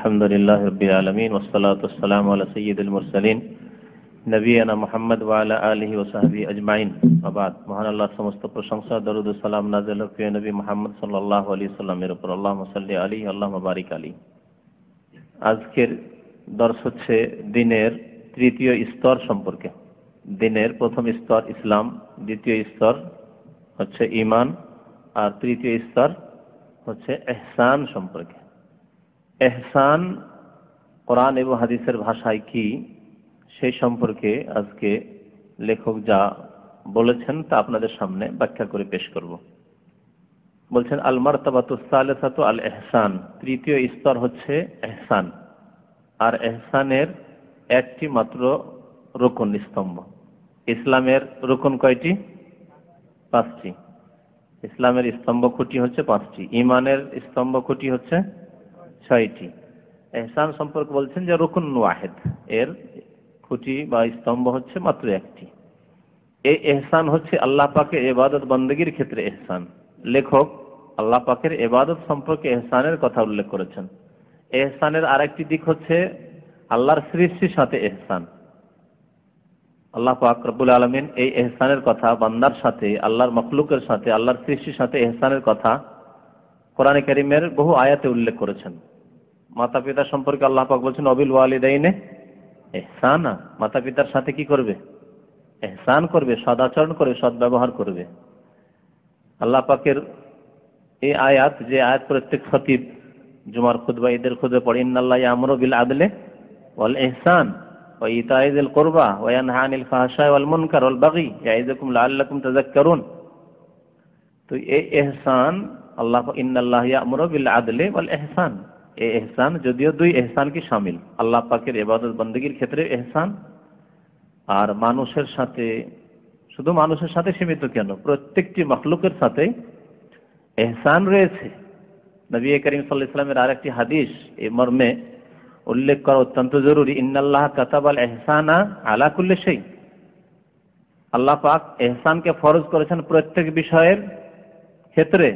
আলহামদুলিল্লাহ রাব্বিল আলামিন ওয়াসসালাতু ওয়াসসালামু আলা সাইয়্যিদিল মুরসালিন নবিয়ানা মুহাম্মদ ওয়া আলা আলিহি ওয়া সাহবিহি আজমাইন। আবাদ। মহান আল্লাহর সমস্ত প্রশংসা, দরুদ ও সালাম নাযিল হোক প্রিয় নবী মুহাম্মদ সাল্লাল্লাহু আলাইহি সাল্লামের উপর। আল্লাহুম্মা সাল্লি আলাইহি আল্লাহুম্মা বারিক আলাইহি। আজকের দর্স হচ্ছে দিনের তৃতীয় স্তর সম্পর্কে। দিনের প্রথম স্তর ইসলাম, দ্বিতীয় স্তর হচ্ছে ঈমান, আর তৃতীয় স্তর হচ্ছে ইহসান সম্পর্কে। ইহসান কোরআন এবং হাদিসের ভাষায় কি, সেই সম্পর্কে আজকে লেখক যা বলেছেন তা আপনাদের সামনে ব্যাখ্যা করে পেশ করব। বলছেন আল মারতাবাতুস সালিসাতু আল ইহসান, তৃতীয় স্তর হচ্ছে ইহসান। আর ইহসানের একটি মাত্র রুকন, স্তম্ভ। ইসলামের রুকন কয়টি? 5টি। ইসলামের স্তম্ভ খুঁটি হচ্ছে 5টি, ঈমানের স্তম্ভ খুঁটি হচ্ছে 6টি। ইহসান সম্পর্কে বলছেন যে রুকন ওয়াহিদ, এর খুঁটি বা স্তম্ভ হচ্ছে মাত্র একটি। এই ইহসান হচ্ছে আল্লাহ পাকের ইবাদত বন্দেগীর ক্ষেত্রে ইহসান। লেখক আল্লাহ পাকের ইবাদত সম্পর্কে ইহসানের কথা উল্লেখ করেছেন। ইহসানের আরেকটি দিক হচ্ছে আল্লাহর সৃষ্টির সাথে ইহসান। আল্লাহ পাক রব্বুল আলামিন এই ইহসানের কথা বান্দার সাথে, আল্লাহর মাখলুকের সাথে, আল্লাহর সৃষ্টির সাথে ইহসানের কথা কোরআনে কারীমের বহু আয়াতে উল্লেখ করেছেন। মাতা পিতা সম্পর্কে আল্লাহ পাক বলছেন অবিল ওয়ালিদাইনে ইহসানা, মাতা পিতার সাথে কি করবে? ইহসান করবে, সদাচরণ করবে, সদ্ব্যবহার করবে। আল্লাহ পাকের এই আয়াত, যে আয়াত প্রত্যেক খতিব জুমার খুতবা, ঈদের খুতবা পড়ে, ইন্নাল্লাহা ইয়ামুরু বিল আদলি ওয়াল ইহসান ওয়া ইতাই যিল কুরবা ওয়া ইয়ানহা আনিল ফাহশাই ওয়াল মুনকার ওয়াল বাগি ইয়াইযুকুম লাআল্লাকুম তাযাক্কারুন। তো এই ইহসান, আল্লাহ ইন্নাল্লাহা ইয়ামুরু বিল আদলি ওয়াল ইহসান, এই ইহসান যদিও দুই ইহসান কি শামিল, আল্লাহ পাকের ইবাদত বন্দেগীর ক্ষেত্রে ইহসান, আর মানুষের সাথে, শুধু মানুষের সাথে সীমিত কেন, প্রত্যেকটি মাখলুকের সাথে ইহসান রয়েছে। নবী করিম সাল্লাল্লাহু আলাইহি ওয়াসাল্লামের আরেকটি হাদিস এই মর্মে উল্লেখ করা অত্যন্ত জরুরি, ইন্নাল্লাহা কাতাবাল ইহসানা আলা কুল্লি শাই। আল্লাহ পাক ইহসানকে ফরজ করেছেন প্রত্যেক বিষয়ের ক্ষেত্রে।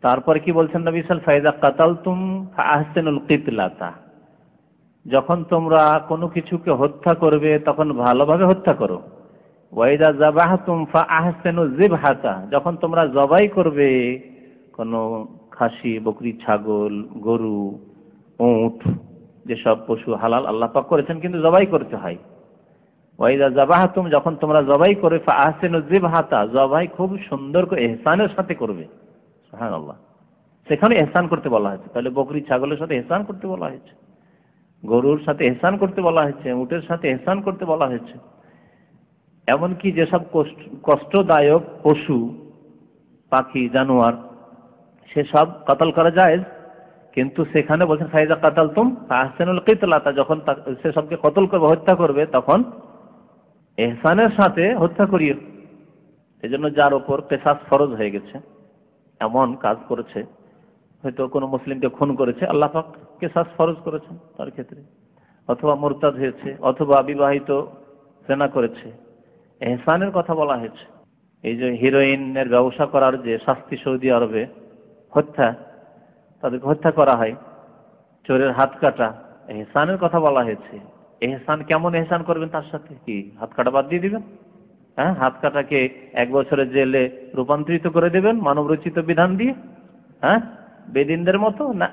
তারপর কি বলছেন নবী সাল্লাল্লাহু আলাইহি ওয়াসাল্লাম, ফাইযা কাতালতুম ফাআহসিনুল কিতলাতা, যখন তোমরা কোনো কিছুকে হত্যা করবে তখন ভালোভাবে হত্যা করো। ওয়াইদা যাবাহতুম ফাআহসিনুজ যিবহাতা, যখন তোমরা জবাই করবে কোনো খাসি, বকরি, ছাগল, গরু, উট, যেসব পশু হালাল আল্লাহ পাক করেছেন কিন্তু জবাই করতে হয়। ওয়াইদা যাবাহতুম, যখন তোমরা জবাই করবে, ফাআহসিনুজ যিবহাতা, জবাই খুব সুন্দর করে ইহসানের সাথে করবে। সুবহানাল্লাহ, সেখানে ইহসান করতে বলা হয়েছে। তাহলে বকরি, ছাগলের সাথে ইহসান করতে বলা হয়েছে, গরুর সাথে ইহসান করতে বলা হয়েছে, উটের সাথে ইহসান করতে বলা হয়েছে। এমনকি যেসব কষ্টদায়ক পশু, পাখি, জানোয়ার, সেসব কতল করা যায়, কিন্তু সেখানে বলছেন ফাইজা কাতালতুম ফাহসিনুল কিতলাতা, যখন সেসবকে কতল করবে, হত্যা করবে, তখন ইহসানের সাথে হত্যা করিও। এজন্য যার উপর কিসাস ফরজ হয়ে গেছে, এমন কাজ করেছে, হয়তো কোনো মুসলিমকে খুন করেছে, আল্লাহ পাক কিসাস ফরজ করেছেন তার ক্ষেত্রে, অথবা মুরতাদ হয়েছে, অথবা বিবাহিত জেনা করেছে, ইহসানের কথা বলা হয়েছে। এই যে হিরোইনের ব্যবসা করার যে শাস্তি সৌদি আরবে, হত্যা, তাদেরকে হত্যা করা হয়, চোরের হাত কাটা, ইহসানের কথা বলা হয়েছে। ইহসান কেমন ইহসান করবেন? তার সাথে কি হাত কাটা বাদ দিয়ে দিবেন? হ্যাঁ, হাত কাটাকে 1 বছরের জেলে রূপান্তরিত করে দেবেন মানব রচিত বিধান দিয়ে? হ্যাঁ, বেদিনদের মতো না।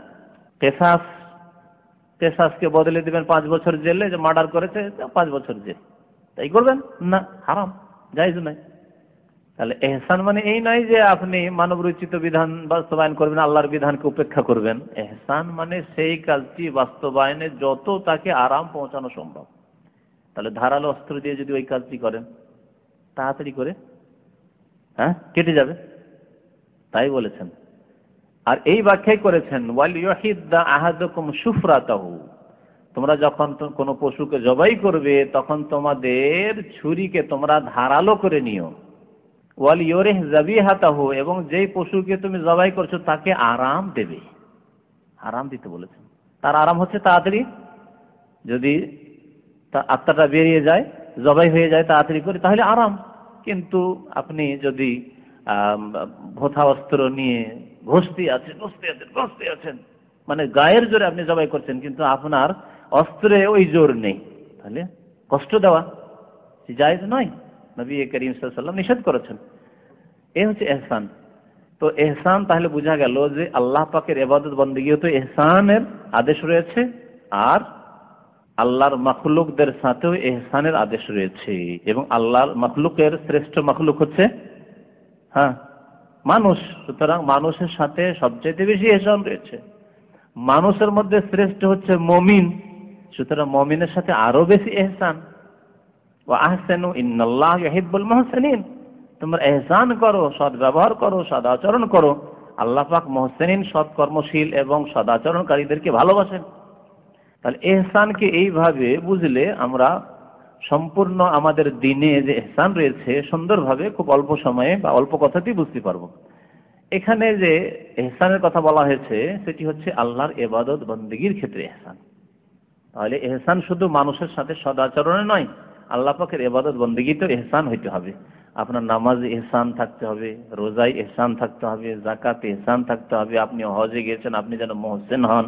কেসাসকে বদলে দিবেন 5 বছর জেলে, যে মার্ডার করেছে 5 বছর জেল, তাই করবেন না? হারাম, জায়েজ নয়। তাহলে ইহসান মানে এই নয় যে আপনি মানব রচিত বিধান বাস্তবায়ন করবেন, আল্লাহর বিধানকে উপেক্ষা করবেন। ইহসান মানে সেই কাজটি বাস্তবায়নে যত তাকে আরাম পৌঁছানো সম্ভব। তাহলে ধারালো অস্ত্র দিয়ে যদি ওই কাজটি করেন, তাড়াতাড়ি করে কেটে যাবে, তাই বলেছেন। আর এই ব্যাখ্যাই করেছেন ওয়াল ইউহিদ্দা আহাদুকুম শুফরাতাহু, তোমরা যখন কোনো পশুকে জবাই করবে তখন তোমাদের ছুরিকে তোমরা ধারালো করে নিও। ওয়াল ইউরিহ যাবিহাতাহু, এবং যেই পশুকে তুমি জবাই করছো তাকে আরাম দেবে, আরাম দিতে বলেছেন। তার আরাম হচ্ছে তাড়াতাড়ি, যদি আত্মাটা বেরিয়ে যায়, জবাই হয়ে যায় তাড়াতাড়ি করে, তাহলে আরাম। কিন্তু আপনি যদি ভোথা অস্ত্র নিয়ে ঘষতে আছেন, মানে গায়ের জোরে আপনি জবাই করছেন, কিন্তু আপনার অস্ত্রে ওই জোর নেই, তাহলে কষ্ট দেওয়া জায়েজ নয়। নবী করিম সাল্লাল্লাহু আলাইহি ওয়াসাল্লাম নিষেধ করেছেন। এই হচ্ছে ইহসান। তো ইহসান তাহলে বোঝা গেল যে আল্লাহ পাকের ইবাদত বন্দেগীও তো ইহসানের আদেশ রয়েছে, আর আল্লাহর মাখলুকদের সাথেও ইহসানের আদেশ রয়েছে। এবং আল্লাহর মাখলুকের শ্রেষ্ঠ মাখলুক হচ্ছে মানুষ, সুতরাং মানুষের সাথে সবচেয়ে বেশি ইহসান রয়েছে। মানুষের মধ্যে শ্রেষ্ঠ হচ্ছে মুমিন, সুতরাং মুমিনের সাথে আরো বেশি ইহসান। ওয়া আহসানু ইন্নাল্লাহা ইউহিব্বুল মুহসিনিন, তোমরা ইহসান করো, সৎ ব্যবহার করো, সদাচরণ করো। আল্লাহ পাক মুহসিনিন, সৎ কর্মশীল এবং সদাচরণকারীদেরকে ভালোবাসেন। তাহলে ইহসানকে এইভাবে বুঝলে আমরা সম্পূর্ণ আমাদের দিনে যে ইহসান রয়েছে সুন্দরভাবে খুব অল্প সময়ে বা অল্প কথাতেই বুঝতে পারবো। এখানে যে ইহসানের কথা বলা হয়েছে সেটি হচ্ছে আল্লাহর ইবাদত বন্দেগীর ক্ষেত্রে ইহসান। তাহলে ইহসান শুধু মানুষের সাথে সদাচরণে নয়, আল্লাহ পাকের ইবাদত বন্দেগীতেও ইহসান হইতে হবে। আপনার নামাজে ইহসান থাকতে হবে, রোজায় ইহসান থাকতে হবে, যাকাতে ইহসান থাকতে হবে, আপনি হজে গিয়েছেন আপনি যেন মুহসিন হন,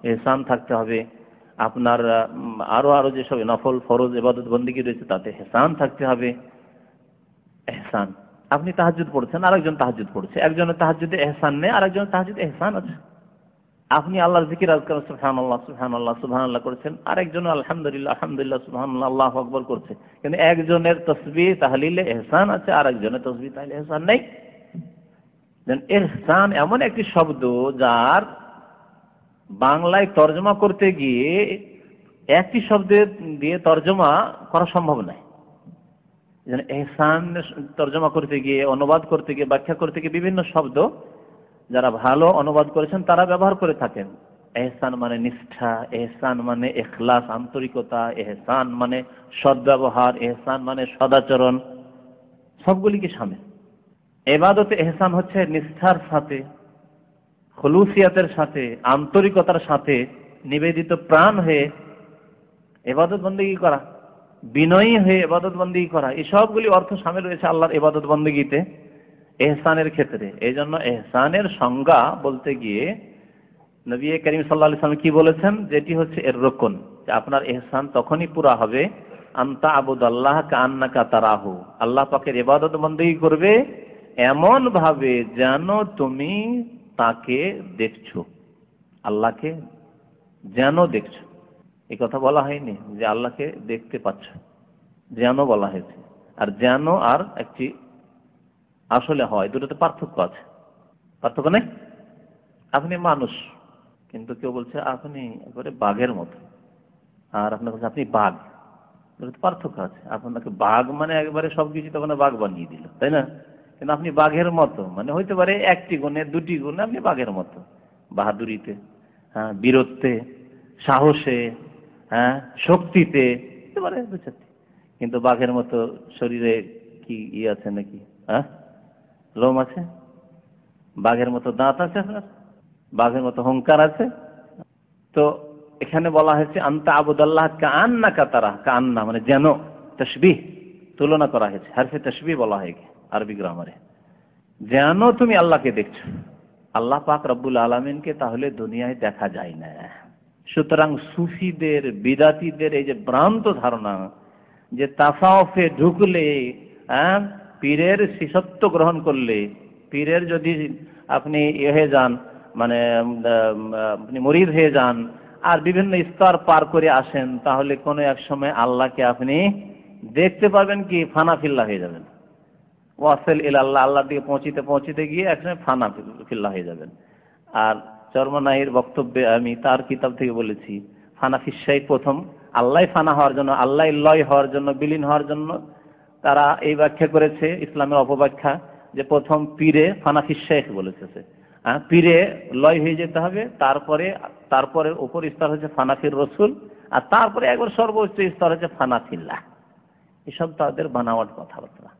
ইহসান থাকতে হবে। আপনার আরো যেসব নফল ফরজ ইবাদত বন্দেগী রয়েছে তাতে ইহসান থাকতে হবে। ইহসান, আপনি তাহাজ্জুদ পড়ছেন, আরেকজন তাহাজ্জুদ পড়ছে, একজনের তাহাজ্জুদে ইহসান নেই, আরেকজনের তাহাজ্জুদে ইহসান আছে। আপনি আল্লাহর জিকির আজকার সুবহানাল্লাহ সুবহানাল্লাহ সুবহানাল্লাহ করছেন, আরেকজন আলহামদুলিল্লাহ আলহামদুলিল্লাহ সুবহানাল্লাহ আল্লাহু আকবার করছে, কিন্তু একজনের তাসবিহ তাহলিলে ইহসান আছে, আরেকজনের তাসবিহ তাহলিলে ইহসান নেই। ইহসান এমন একটি শব্দ যার বাংলায় তর্জমা করতে গিয়ে একটি শব্দ দিয়ে তর্জমা করা সম্ভব নয়। ইহসান তর্জমা করতে গিয়ে, অনুবাদ করতে গিয়ে, ব্যাখ্যা করতে গিয়ে বিভিন্ন শব্দ যারা ভালো অনুবাদ করেছেন তারা ব্যবহার করে থাকেন। ইহসান মানে নিষ্ঠা, ইহসান মানে ইখলাস আন্তরিকতা, ইহসান মানে সদ্ব্যবহার, ইহসান মানে সদাচরণ, সবগুলি কি শামিল। ইবাদতে ইহসান হচ্ছে নিষ্ঠার সাথে, খুলুসিয়াতের সাথে, আন্তরিকতার সাথে নিবেদিত প্রাণ হয়ে ইবাদত বন্দেগী করা, বিনয়ী হয়ে ইবাদত বন্দেগী করা, এই সবগুলি অর্থ শামিল রয়েছে আল্লাহর ইবাদত বন্দেগীতে ইহসানের ক্ষেত্রে। এই জন্য ইহসানের সংজ্ঞা বলতে গিয়ে নবী করিম সাল্লাল্লাহু আলাইহি ওয়াসাল্লাম কি বলেছেন, যেটি হচ্ছে এর রুকন, যে আপনার ইহসান তখনই পুরা হবে আনতা আবুদাল্লাহ কাআন্নাকা তারাহু, আল্লাহ পাকের ইবাদত বন্দেগী করবে এমন ভাবে যেন তুমি তাকে দেখছো, আল্লাহকে যেন দেখছো। এই কথা বলা হয়নি যে আল্লাহকে দেখতে পাচ্ছ, যেন বলা হয়েছে। আর যেন আর একটি আসলে হয়, দুটোতে পার্থক্য আছে। পার্থক্য নেই? আপনি মানুষ, কিন্তু কেউ বলছে আপনি একবারে বাঘের মতো, আর আপনার বলছে আপনি বাঘ, দুটোতে পার্থক্য আছে। আপনাকে বাঘ মানে একবারে সবকিছু তখন বাঘ বানিয়ে দিল, তাই না? কিন্তু আপনি বাঘের মতো মানে হইতে পারে একটি গুণে দুটি গুণে আপনি বাঘের মতো, বাহাদুরিতে, বীরত্বে, সাহসে, শক্তিতে, হতে পারে দু চারটি। কিন্তু বাঘের মতো শরীরে কি আছে নাকি? লোম আছে? বাঘের মতো দাঁত আছে আপনার? বাঘের মতো হুঙ্কার আছে? তো এখানে বলা হয়েছে আনতা আবুদাল্লাহ কাআন্নাকা তারাহ, কাআন্না মানে যেন, তাশবিহ তুলনা করা হয়েছে, হারফে তাশবিহ বলা হয় আরবি গ্রামারে, যেন তুমি আল্লাহকে দেখছো। আল্লাহ পাক রব্বুল আলামিনকে তাহলে দুনিয়ায় দেখা যায় না। সুতরাং সুফিদের, বিদাতীদের এই যে ভ্রান্ত ধারণা যে তাসাউফে ঢুকলে, পীরের শিষ্যত্ব গ্রহণ করলে, পীরের যদি আপনি হয়ে যান, মানে আপনি মুরিদ হয়ে যান আর বিভিন্ন স্তর পার করে আসেন, তাহলে কোনো এক সময় আল্লাহকে আপনি দেখতে পাবেন, কি ফানা ফিল্লা হয়ে যাবেন। ওয়াসিল ইলাল্লাহ, আল্লাহর দিকে পৌঁছিতে গিয়ে একসময় ফানা ফিল্লা হয়ে যাবেন। আর চরমনাইয়ের বক্তব্যে আমি তার কিতাব থেকে বলেছি, ফানা ফিসাই প্রথম আল্লাহ ফানা হওয়ার জন্য, আল্লাহ লয় হওয়ার জন্য, বিলীন হওয়ার জন্য তারা এই ব্যাখ্যা করেছে, ইসলামের অপব্যাখ্যা, যে প্রথম পীরে ফানা ফিসাই বলেছে, পীরে লয় হয়ে যেতে হবে, তারপরে উপর স্তর হচ্ছে ফানাফির রসুল, আর তারপরে একবার সর্বোচ্চ স্তর হচ্ছে ফানাফিল্লাহ। এসব তাদের বানাওয়াট কথাবার্তা।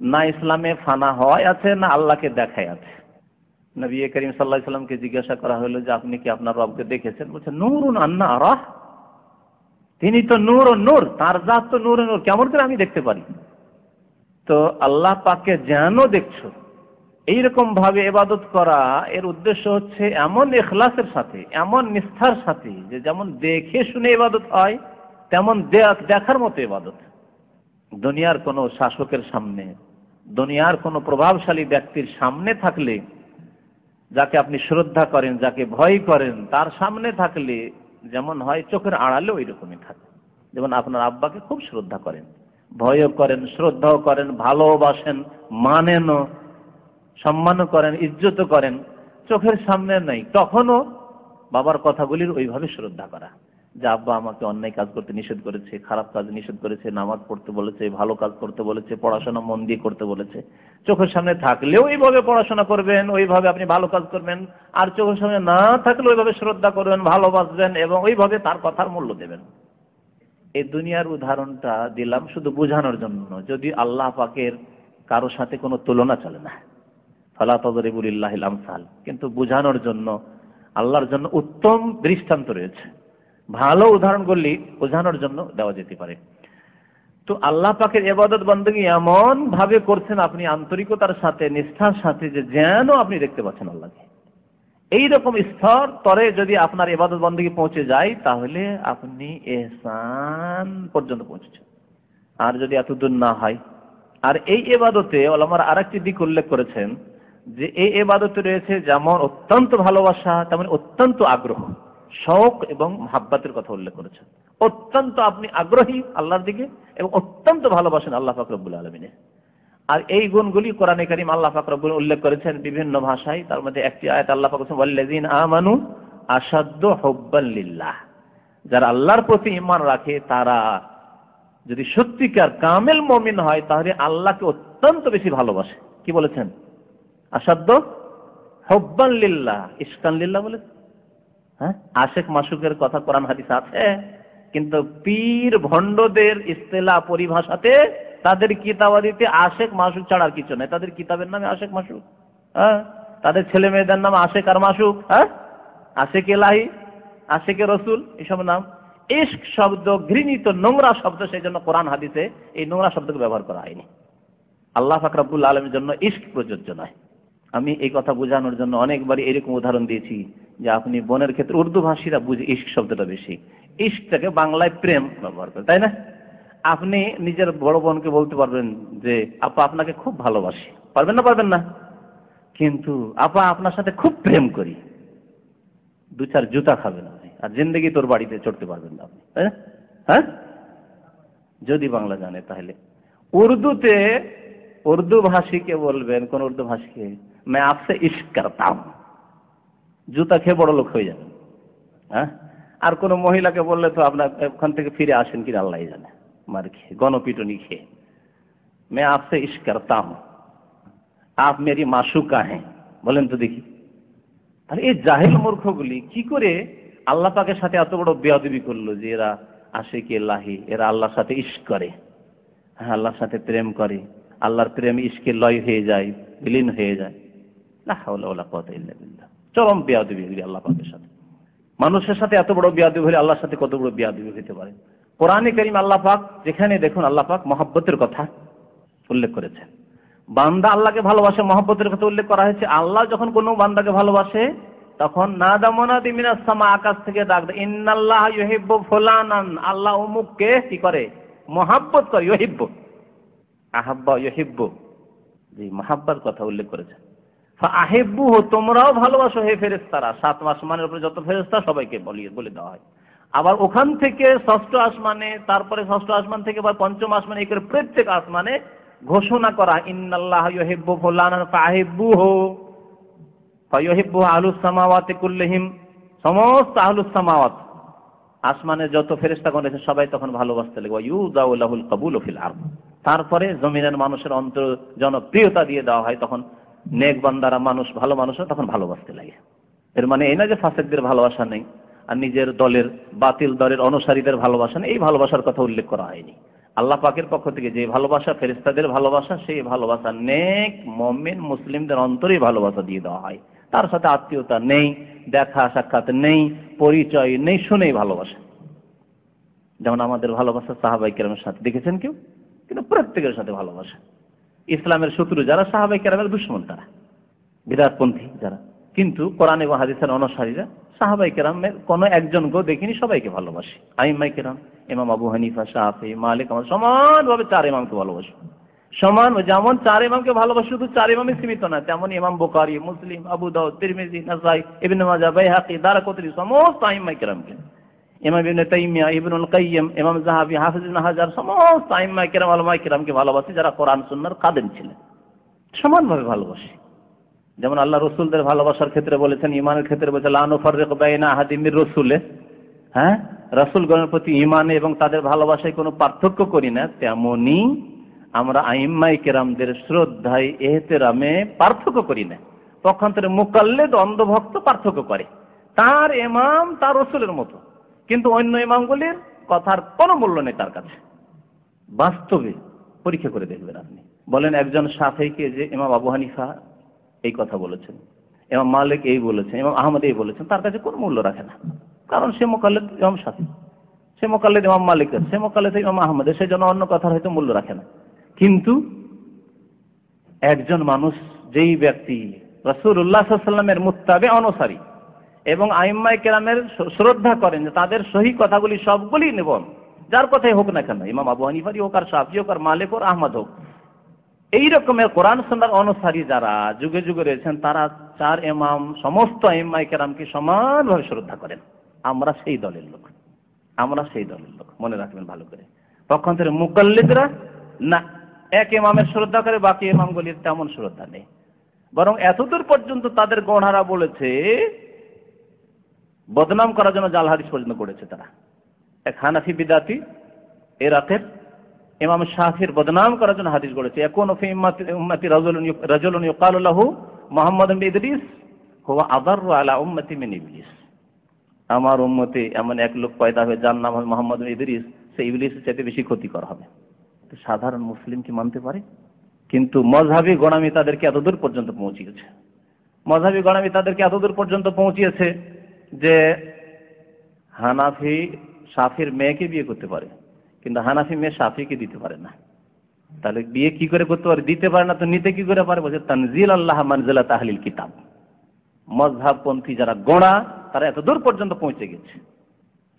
না ইসলামে ফানা হওয়াই আছে, না আল্লাহকে দেখাই আছে। নবী করিম সাল্লাল্লাহু আলাইহি ওয়াসাল্লামকে জিজ্ঞাসা করা হলো যে আপনি কি আপনার রবকে দেখেছেন? বলছে নূরুন আন্না আরাহ, তিনি তো নূর ও নূর, তার জাত তো নূর ও নূর, কেমন করে আমি দেখতে পারি? তো আল্লাহ পাককে যেন দেখছো, এইরকম ভাবে ইবাদত করা এর উদ্দেশ্য হচ্ছে এমন ইখলাসের সাথে, এমন নিষ্ঠার সাথে যে যেমন দেখে শুনে ইবাদত হয় তেমন দেখার মতো ইবাদত। দুনিয়ার কোনো শাসকের সামনে, দুনিয়ার কোনো প্রভাবশালী ব্যক্তির সামনে থাকলে, যাকে আপনি শ্রদ্ধা করেন, যাকে ভয় করেন, তার সামনে থাকলে যেমন হয় চোখের আড়ালে ওই রকমই থাকে। যেমন আপনার আব্বাকে খুব শ্রদ্ধা করেন, ভয়ও করেন, শ্রদ্ধাও করেন, ভালোবাসেন, মানেনও, সম্মানও করেন, ইজ্জতও করেন, চোখের সামনে নেই, তখনও বাবার কথাগুলির ওইভাবে শ্রদ্ধা করা, যে আব্বা আমাকে অন্যায় কাজ করতে নিষেধ করেছে, খারাপ কাজ নিষেধ করেছে, নামাজ পড়তে বলেছে, ভালো কাজ করতে বলেছে, পড়াশোনা মন দিয়ে করতে বলেছে। চোখের সামনে থাকলেও ওইভাবে পড়াশোনা করবেন, ওইভাবে আপনি ভালো কাজ করবেন, আর চোখের সামনে না থাকলে ওইভাবে শ্রদ্ধা করবেন, ভালোবাসবেন এবং ওইভাবে তার কথার মূল্য দেবেন। এই দুনিয়ার উদাহরণটা দিলাম শুধু বোঝানোর জন্য, যদি আল্লাহ পাকের কারো সাথে কোনো তুলনা চলে না, ফালা তাদরিবু লিল্লাহিল আমসাল, কিন্তু বোঝানোর জন্য আল্লাহর জন্য উত্তম দৃষ্টান্ত রয়েছে, ভালো উদাহরণগুলি বোঝানোর জন্য দেওয়া যেতে পারে। তো আল্লাহ পাকের ইবাদত বন্দেগী এমন ভাবে করছেন আপনি আন্তরিকতার সাথে, নিষ্ঠার সাথে, যে যেন আপনি দেখতে পাচ্ছেন আল্লাহকে। এইরকম স্তর তরে যদি আপনার ইবাদত বন্দেগী পৌঁছে যায়, তাহলে আপনি ইহসান পর্যন্ত পৌঁছেছেন। আর যদি এতদূর না হয়, আর এই ইবাদতে ওলামারা আরেকটি দিক উল্লেখ করেছেন, যে এই ইবাদতে রয়েছে যেমন অত্যন্ত ভালোবাসা, তেমন অত্যন্ত আগ্রহ, শৌক এবং মুহাব্বতের কথা উল্লেখ করেছেন। অত্যন্ত আপনি আগ্রহী আল্লাহর দিকে এবং অত্যন্ত ভালোবাসেন আল্লাহ পাক রব্বুল আলামিনের। আর এই গুণগুলি কোরআনে কারীম আল্লাহ পাক রব্বুল উল্লেখ করেছেন বিভিন্ন ভাষায়। তার মধ্যে একটি আয়াত আল্লাহ পাক বলেছেন, ওয়াল্লাযীনা আমানু আশাদ্দু হুব্বান লিল্লাহ, যারা আল্লাহর প্রতি ঈমান রাখে তারা যদি সত্যিকার কামেল মুমিন হয়, তাহলে আল্লাহকে অত্যন্ত বেশি ভালোবাসে। কি বলেছেন? আশাদ্দু হুব্বান লিল্লাহ, ইশকান লিল্লাহ বলেছেন। হ্যাঁ, আশেক মাসুকের কথা কোরআন হাদিস আছে, কিন্তু পীর ভণ্ডদের ইস্তেলাহ পরিভাষাতে, তাদের কিতাবাদিতে আশেক মাসুক ছাড়া আর কিছু নেই। তাদের কিতাবের নামে আশেক মাসুক, হ্যাঁ, তাদের ছেলে মেয়েদের নাম আশেক আর মাসুক, হ্যাঁ, আশেক এলাহি, আশেকে রসুল, এসব নাম। ইশক শব্দ ঘৃণিত নোংরা শব্দ, সেই জন্য কোরআন হাদিসে এই নোংরা শব্দকে ব্যবহার করা হয়নি। আল্লাহ পাক রব্বুল আলামিনের জন্য ইশক প্রযোজ্য নয়। আমি এই কথা বোঝানোর জন্য অনেকবারই এরকম উদাহরণ দিয়েছি, যে আপনি বোনের ক্ষেত্রে উর্দু ভাষীরা বুঝে ইশক শব্দটা বেশি, ইশকটাকে বাংলায় প্রেম ব্যবহার করে, তাই না? আপনি নিজের বড় বোনকে বলতে পারবেন যে আপা আপনাকে খুব ভালোবাসি, পারবেন না? পারবেন না? কিন্তু আপা আপনার সাথে খুব প্রেম করি, দু চার জুতা খাবেন আপনি, আর জিন্দগি তোর বাড়িতে চড়তে পারবেন না আপনি, তাই না? হ্যাঁ, যদি বাংলা জানে তাহলে। উর্দুতে উর্দু ভাষীকে বলবেন, কোন উর্দু ভাষীকে, मैं आपसे इश्क करता हूं, জুতা খেয়ে বড় লোক হয়ে যাবেন। হ্যাঁ, আর কোন মহিলাকে বললে তো আপনার ওখান থেকে ফিরে আসেন কিনা আল্লাহ জানে, মার খেয়ে, গণপিটুনি খেয়ে। मैं आपसे इश्क करता हूं, आप मेरी माशूका हैं, বলেন তো দেখি। তাহলে এই জাহেল মূর্খগুলি কি করে আল্লাহ পাকের সাথে এত বড় বেয়াদবি করলো, যে এরা আশিক ইলাহি, এরা আল্লাহর সাথে ইশক করে, হ্যাঁ, আল্লাহর সাথে প্রেম করে, আল্লাহর প্রেম ইশকে লয় হয়ে যায়, বিলীন হয়ে যায়। লা হাওলা ওয়ালা কুওয়াতা ইল্লা বিল্লাহ। চরম বেয়াদবি আল্লাহ পাকের সাথে। মানুষের সাথে এত বড় বেয়াদবি হলে আল্লাহর সাথে কত বড় বেয়াদবি হতে পারে। কোরআনে কারীম আল্লাহ পাক যেখানে দেখুন আল্লাহ পাক মহব্বতের কথা উল্লেখ করেছেন, বান্দা আল্লাহকে ভালোবাসে, মহব্বতের কথা উল্লেখ করা হয়েছে। আল্লাহ যখন কোনো বান্দাকে ভালোবাসে, তখন নাদা মুনাদি মিনাস সামা, আকাশ থেকে ডাক দেয়, ইন্নাল্লাহ ইউহিব্বু ফুলানান, আল্লাহ অমুককে কি করে? মহব্বত করে। ইউহিব্বু, আহাব্বা ইউহিব্বু, জি, মহব্বতের কথা উল্লেখ করেছেন। ফাআহিব্বুহু, তোমরাও ভালোবাসো হে ফেরেশতারা। 7 আসমানের উপরে যত ফেরেশতা সবাইকে বলে দেওয়া হয়। আবার ওখান থেকে 6ষ্ঠ আসমানে, তারপরে 6ষ্ঠ আসমান থেকে আবার 5ম আসমানে, এই করে প্রত্যেক আসমানে ঘোষণা করা, ইন্নাল্লাহ ইউহিব্বু ফুলানান ফাআহিব্বুহু ফায়ুহিব্বুহু আহলুস সামাওয়াতি কুল্লিহিম, সমস্ত আহলুস সামাওয়াত, আসমানে যত ফেরেশতাগণ আছে সবাই তখন ভালোবাসতে লাগে। ওয়ায়ুদাউ লাহুল কাবুলু ফিল আরদ, তারপরে জমিনের মানুষের অন্তর জনপ্রিয়তা দিয়ে দেওয়া হয়। তখন নেক বান্দারা, মানুষ, ভালো মানুষরা তখন ভালোবাসতে লাগে। এর মানে এই না যে ফাসিকদের ভালোবাসা নেই, আর নিজের দলের, বাতিল দলের অনুসারীদের ভালোবাসা নেই, এই ভালোবাসার কথা উল্লেখ করা হয়নি। আল্লাহ পাকের পক্ষ থেকে যে ভালোবাসা, ফেরেশতাদের ভালোবাসা, সেই ভালোবাসা নেক মুমিন মুসলিমদের অন্তরে ভালোবাসা দিয়ে দেওয়া হয়। তার সাথে আত্মীয়তা নেই, দেখা সাক্ষাৎ নেই, পরিচয় নেই, শুনেই ভালোবাসা। যেমন আমাদের ভালোবাসা সাহাবায়ে কেরামের সাথে, দেখেছেন কেউ? কিন্তু প্রত্যেকের সাথে ভালোবাসা। ইসলামের শত্রু যারা, সাহাবায়ে কেরামের দুশমন তারা। বিদআতপন্থী যারা। কিন্তু কোরআন এবং হাদিসের অনুসারীরা সাহাবায়ে কেরামের কোনো একজনকেও দেখিনি সবাইকে ভালোবাসে। আইম্মায়ে কেরাম, ইমাম আবু হানিফা, শাফি, মালিক, আমরা সমানভাবে চার ইমামকে ভালোবাসি। সমান, যেমন চার ইমামকে ভালোবাসি শুধু চার ইমামই সীমিত না, তেমন ইমাম বুখারী, মুসলিম, আবু দাউদ, তিরমিজি, নাসাই, ইবনে মাজাহ, বাইহাকী, দারাকুতনি, সমস্ত আইম্মায়ে কেরামকে, ইমাম ইবনে তাইমিয়া, ইবনুল কাইয়্যিম, ইমাম যাহাবী, হাফিজ ইবনে হাজার, সমস্ত আইম্মায়ে কেরাম, উলামায়ে কেরামকে ভালোবাসি যারা কোরআন সুন্নাহর খাদেম ছিলেন। সমানভাবে ভালোবাসি। যেমন আল্লাহ রসুলদের ভালোবাসার ক্ষেত্রে বলেছেন, ইমানের ক্ষেত্রে বলেছেন লা নুফাররিকু বাইনা আহাদিম মির রাসূলি, হ্যাঁ, রাসূলগণের প্রতি ইমানে এবং তাদের ভালোবাসায় কোনো পার্থক্য করি না, তেমনি আমরা আইম্মায়ে কেরামদের শ্রদ্ধায় এহতেরামে পার্থক্য করি না। পক্ষান্তরে মুকাল্লিদ, অন্ধভক্ত পার্থক্য করে, তার ইমাম তার রাসূলের মতো, কিন্তু অন্য ইমামগুলির কথার কোনো মূল্য নেই তার কাছে। বাস্তবে পরীক্ষা করে দেখবেন আপনি। বলেন একজন শাফিঈকে যে ইমাম আবু হানিফা এই কথা বলেছেন, ইমাম মালিক এই বলেছেন, ইমাম আহমদ এই বলেছেন, তার কাছে কোনো মূল্য রাখে না, কারণ সে মুকাল্লিদ ইমাম শাফিঈ, সে মুকাল্লিদ ইমাম মালিকের, সে মুকাল্লিদ ইমাম আহমদের, সেই জন্য অন্য কথার হয়তো মূল্য রাখে না। কিন্তু একজন মানুষ, যেই ব্যক্তি রাসূলুল্লাহ সাল্লাল্লাহু আলাইহি ওয়াসাল্লামের মুত্তাবি অনুসারী এবং আইম্মায়ে কেরামের শ্রদ্ধা করেন, তাদের সহি কথাগুলি সবগুলি নেবেন, যার কথাই হোক না কেন, ইমাম আবু হানিফারই হোক, আর শাফিঈ হোক, আর মালিক হোক, আহমদ হোক, এই রকমের কোরআন সুন্নাহর অনুসারী যারা যুগে যুগে রয়েছেন, তারা চার ইমাম সমস্ত আইম্মায়ে কেরামকে সমানভাবে শ্রদ্ধা করেন। আমরা সেই দলের লোক, আমরা সেই দলের লোক, মনে রাখবেন ভালো করে। পক্ষান্তরে মুকাল্লিদরা না, এক ইমামের শ্রদ্ধা করে, বাকি ইমামগুলির তেমন শ্রদ্ধা নেই। বরং এতদূর পর্যন্ত তাদের গণহারা বলেছে, বদনাম করার জন্য জাল হাদিস পর্যন্ত করেছে তারা। এক হানাফি বিদআতি ইরাকের ইমাম শাফিঈর বদনাম করার জন্য হাদিস গড়েছে, ইয়াকুনু ফি উম্মতি রাজুলুন ইউকালু লাহু মুহাম্মদ ইবনে ইদরিস হুয়া আদাররু আলা উম্মতি মিন ইবলিস। আমার উম্মতে এমন এক লোক পয়দা হবে যার নাম হবে মুহাম্মদ ইবনে ইদরিস, সে ইবলিসের চাইতে বেশি ক্ষতিকর হবে। তো সাধারণ মুসলিম কি মানতে পারে? কিন্তু মযহাবী গোঁড়ামি তাদেরকে এতদূর পর্যন্ত পৌঁছিয়েছে, মযহাবী গোঁড়ামি তাদেরকে এতদূর পর্যন্ত পৌঁছিয়েছে যে হানাফি শাফির মেয়েকে বিয়ে করতে পারে, কিন্তু হানাফি মেয়ে শাফিকে দিতে পারে না। তাহলে বিয়ে কি করে করতে পারে? দিতে পারে না তো নিতে কি করে পারে? বলছে তানজিল আল্লাহ মানজিলাত আহলিল কিতাব। মযহাবপন্থী যারা গোঁড়া, তারা এত দূর পর্যন্ত পৌঁছে গেছে।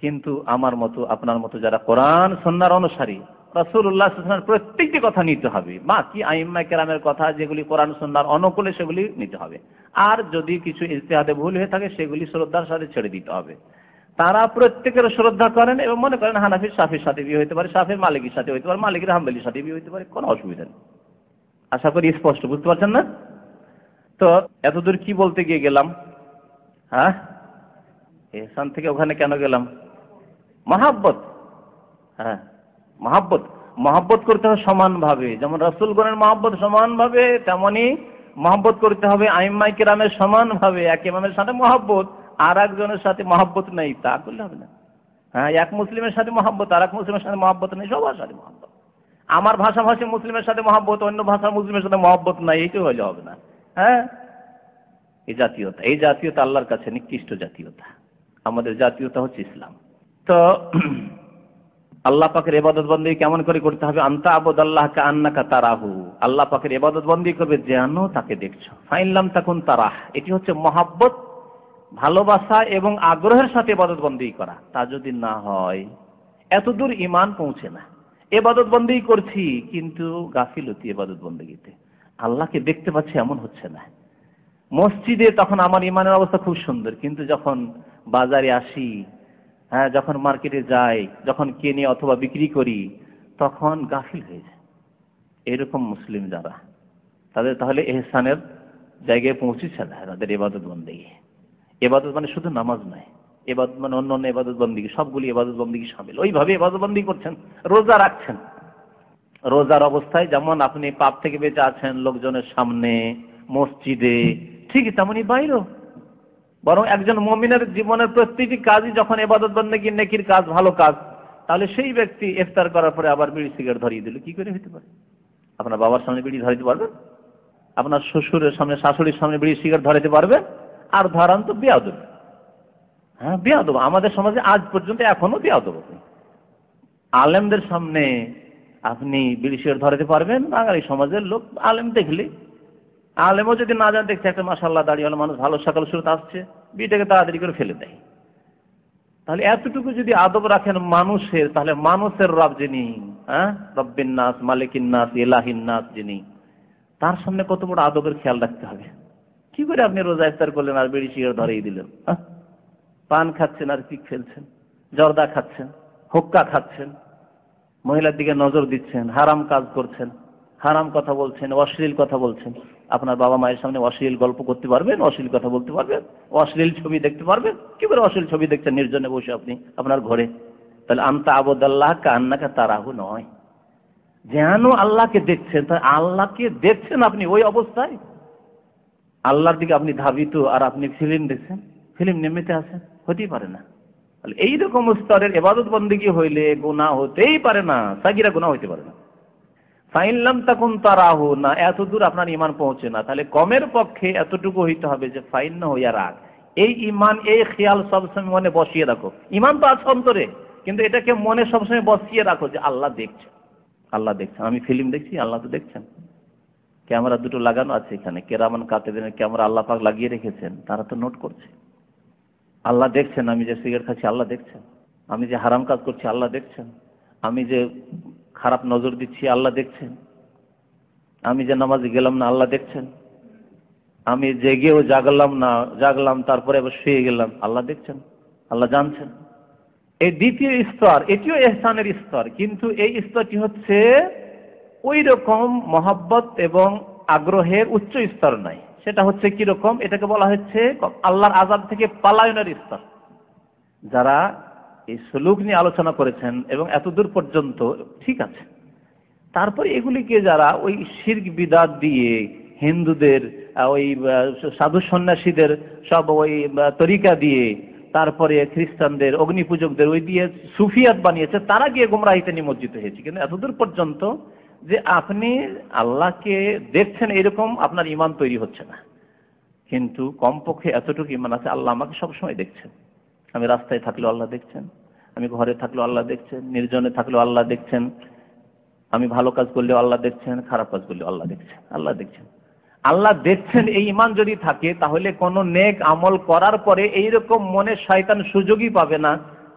কিন্তু আমার মতো, আপনার মতো যারা কোরআন সুন্নাহর অনুসারী, রাসূলুল্লাহ সাল্লাল্লাহু আলাইহি ওয়াসাল্লামের প্রত্যেকটি কথা নিতে হবে, বাকি আইম্মায়ে কেরামের কথা যেগুলি কোরআন সুন্নাহর অনুকূলে সেগুলি নিতে হবে। আর যদি কিছু ইজতিহাদে ভুল হয়ে থাকে সেগুলি শ্রদ্ধার সাথে ছেড়ে দিতে হবে। তারা প্রত্যেকের শ্রদ্ধা করেন এবং মনে করেন হানাফির শাফির সাথে বিয়ে হইতে পারে, শাফির মালিকের সাথে হইতে পারে, মালিকের হাম্বলির সাথে বিয়ে হইতে পারে, কোনো অসুবিধা নেই। আশা করি স্পষ্ট বুঝতে পারছেন না? তো এতদূর কি বলতে গিয়ে গেলাম? হ্যাঁ, এহসান থেকে ওখানে কেন গেলাম? মহাব্বত। হ্যাঁ, মহাব্বত করতে হবে সমানভাবে, যেমন রাসূলগণের মহাব্বত সমানভাবে, তেমনি মহাব্বত করতে হবে আইম্মায়ে কেরামের সমানভাবে। এক ইমামের সাথে মহাব্বত, আর একজনের সাথে মহাব্বত নেই, তা করলে হবে না। হ্যাঁ, এক মুসলিমের সাথে মহাব্বত, আর এক মুসলিমের সাথে মহাব্বত নেই, সবার সাথে মহাব্বত। আমার ভাষাভাষী মুসলিমের সাথে মহাব্বত, অন্য ভাষার মুসলিমের সাথে মহাব্বত নাই, এইটা হলে হবে না। হ্যাঁ, এই জাতীয়তা আল্লাহর কাছে নিকৃষ্ট জাতীয়তা। আমাদের জাতীয়তা হচ্ছে ইসলাম। তো আল্লাহ পাকের ইবাদত বন্দেগী কেমন করে করতে হবে? আনতা আবুদাল্লাহ কাআন্নাকা তারাহু। আল্লাহ পাকের ইবাদত বন্দেগী করবে যেন তাকে দেখছো। ফাইন লাম তাকুন তারাহ, এটি হচ্ছে মহাব্বত, ভালোবাসা এবং আগ্রহের সাথে ইবাদত বন্দেগী করা। তা যদি না হয়, এতদূর ঈমান পৌঁছে না। ইবাদত বন্দেগী করছি কিন্তু গাফিলতি ইবাদত বন্দেগীতে, আল্লাহকে দেখতে পাচ্ছি এমন হচ্ছে না। মসজিদে তখন আমার ঈমানের অবস্থা খুব সুন্দর, কিন্তু যখন বাজারে আসি, হ্যাঁ, যখন মার্কেটে যাই, যখন কিনি অথবা বিক্রি করি, তখন গাফিল হয়ে যায়। এরকম মুসলিম যারা, তাদের তাহলে ইহসানের জায়গায় পৌঁছেছে না তাদের ইবাদত বন্দেগী। ইবাদত মানে শুধু নামাজ নয়, ইবাদত মানে অন্য ইবাদত বন্দেগী, সবগুলি ইবাদত বন্দেগী শামিল। ওইভাবে ইবাদত বন্দেগী করছেন, রোজা রাখছেন, রোজার অবস্থায় যেমন আপনি পাপ থেকে বেঁচে আছেন লোকজনের সামনে, মসজিদে, ঠিক তেমনি বাইরেও। বরং একজন মুমিনের জীবনের প্রত্যেকটি কাজই যখন ইবাদত বন্দেগী, নেকির কাজ, ভালো কাজ, তাহলে সেই ব্যক্তি ইফতার করার পরে আবার বিড়ি সিগারেট ধরিয়ে দিল, কি করে হতে পারে? আপনার বাবার সামনে বিড়ি ধরাইতে পারবেন? আপনার শ্বশুরের সামনে, শাশুড়ির সামনে বিড়ি সিগারেট ধরাইতে পারবেন? আর ধরান তো বেয়াদব। হ্যাঁ, বেয়াদব। আমাদের সমাজে আজ পর্যন্ত এখনো বেয়াদব। আলেমদের সামনে আপনি বিড়ি সিগারেট ধরাইতে পারবেন? বাঙালি সমাজের লোক আলেম দেখলে আলেমও যদি না জানে, দেখছে একটা মাশাআল্লাহ দাড়িওয়ালা মানুষ ভালো সকাল শুরুত আসছে, বিটাকে তাড়াতাড়ি করে ফেলে দেয়। তাহলে এতটুকু যদি আদব রাখেন মানুষের, তাহলে মানুষের রব যিনি, রব্বিন নাস, মালিকিন নাস, ইলাহিন নাস যিনি, তার সামনে কত বড় আদবের খেয়াল রাখতে হবে। কি করে আপনি রোজা ইফতার করলেন আর বিড়ি সিগারেট ধরিয়ে দিলেন? পান খাচ্ছেন আর পিক ফেলছেন, জর্দা খাচ্ছেন, হুক্কা খাচ্ছেন, মহিলার দিকে নজর দিচ্ছেন, হারাম কাজ করছেন, হারাম কথা বলছেন, অশ্লীল কথা বলছেন। আপনার বাবা মায়ের সামনে অশ্লীল গল্প করতে পারবেন, অশ্লীল কথা বলতে পারবেন, অশ্লীল ছবি দেখতে পারবেন? কি করে অশ্লীল ছবি দেখছেন নির্জনে বসে আপনি আপনার ঘরে? তাহলে আনতা আবুদাল্লাহ কান্নাকা তারাহু নয়, যেন আল্লাহকে দেখছেন। তাই আল্লাহকে দেখছেন আপনি ওই অবস্থায়, আল্লাহর দিকে আপনি ধাবিত, আর আপনি ফিল্ম দেখছেন, ফিল্ম নেমেতে আছেন? হতেই পারে না। তাহলে এইরকম স্তরের ইবাদত বন্দেগী হইলে গুনাহ হতেই পারে না, সাগীরা গুনাহ হইতে পারে না। ফাইনলাম তাকুন তারাহু, না এত দূর আপনার ইমান পৌঁছে না, তাহলে কমের পক্ষে এতটুকু হইতে হবে যে ফাইন না হইয়া রাখ। এই ইমান, এই খেয়াল সবসময় মনে বসিয়ে রাখো। ইমান তো আছে অন্তরে, কিন্তু এটাকে মনে সবসময় বসিয়ে রাখো যে আল্লাহ দেখছে, আল্লাহ দেখছেন। আমি ফিল্ম দেখছি, আল্লাহ তো দেখছেন। ক্যামেরা দুটো লাগানো আছে এখানে, কেরামান কাতেবের ক্যামেরা আল্লাহ পাক লাগিয়ে রেখেছেন, তারা তো নোট করছে। আল্লাহ দেখছেন আমি যে সিগারেট খাচ্ছি, আল্লাহ দেখছেন। আমি যে হারাম কাজ করছি, আল্লাহ দেখছেন। আমি যে খারাপ নজর দিচ্ছি, আল্লাহ দেখছেন। আমি যে নামাজে গেলাম না, আল্লাহ দেখছেন। আমি জেগেও জাগলাম তারপরে আবার শুয়ে গেলাম, আল্লাহ দেখছেন, আল্লাহ জানছেন। এই দ্বিতীয় স্তর, এটিও ইহসানের স্তর, কিন্তু এই স্তরটি হচ্ছে ওই রকম মহব্বত এবং আগ্রহের উচ্চ স্তর নয়। সেটা হচ্ছে কিরকম, এটাকে বলা হচ্ছে আল্লাহর আযাব থেকে পালায়নের স্তর। যারা এই সুলুক নিয়ে আলোচনা করেছেন এবং এতদূর পর্যন্ত ঠিক আছে, তারপরে এগুলিকে যারা ওই শিরক বিদআত দিয়ে হিন্দুদের ওই সাধু সন্ন্যাসীদের সব ওই তরিকা দিয়ে, তারপরে খ্রিস্টানদের অগ্নি পূজকদের ওই দিয়ে সুফিয়াত বানিয়েছে, তারা গিয়ে গোমরাহিতে নিমজ্জিত হয়েছে। কিন্তু এতদূর পর্যন্ত যে আপনি আল্লাহকে দেখছেন এরকম আপনার ঈমান তৈরি হচ্ছে না। কিন্তু কমপক্ষে এতটুকু ঈমান আছে, আল্লাহ আমাকে সবসময় দেখছেন। আমি রাস্তায় থাকলেও আল্লাহ দেখছেন, আমি ঘরে থাকলেও আল্লাহ দেখছেন, নির্জনে থাকলেও আল্লাহ দেখছেন, আমি ভালো কাজ করলেও আল্লাহ দেখছেন, খারাপ কাজ করলেও আল্লাহ দেখছেন। আল্লাহ দেখছেন, আল্লাহ দেখছেন, এই ঈমান যদি থাকে তাহলে কোন নেক আমল করার পরে এইরকম মনে শয়তান সুযোগই পাবে না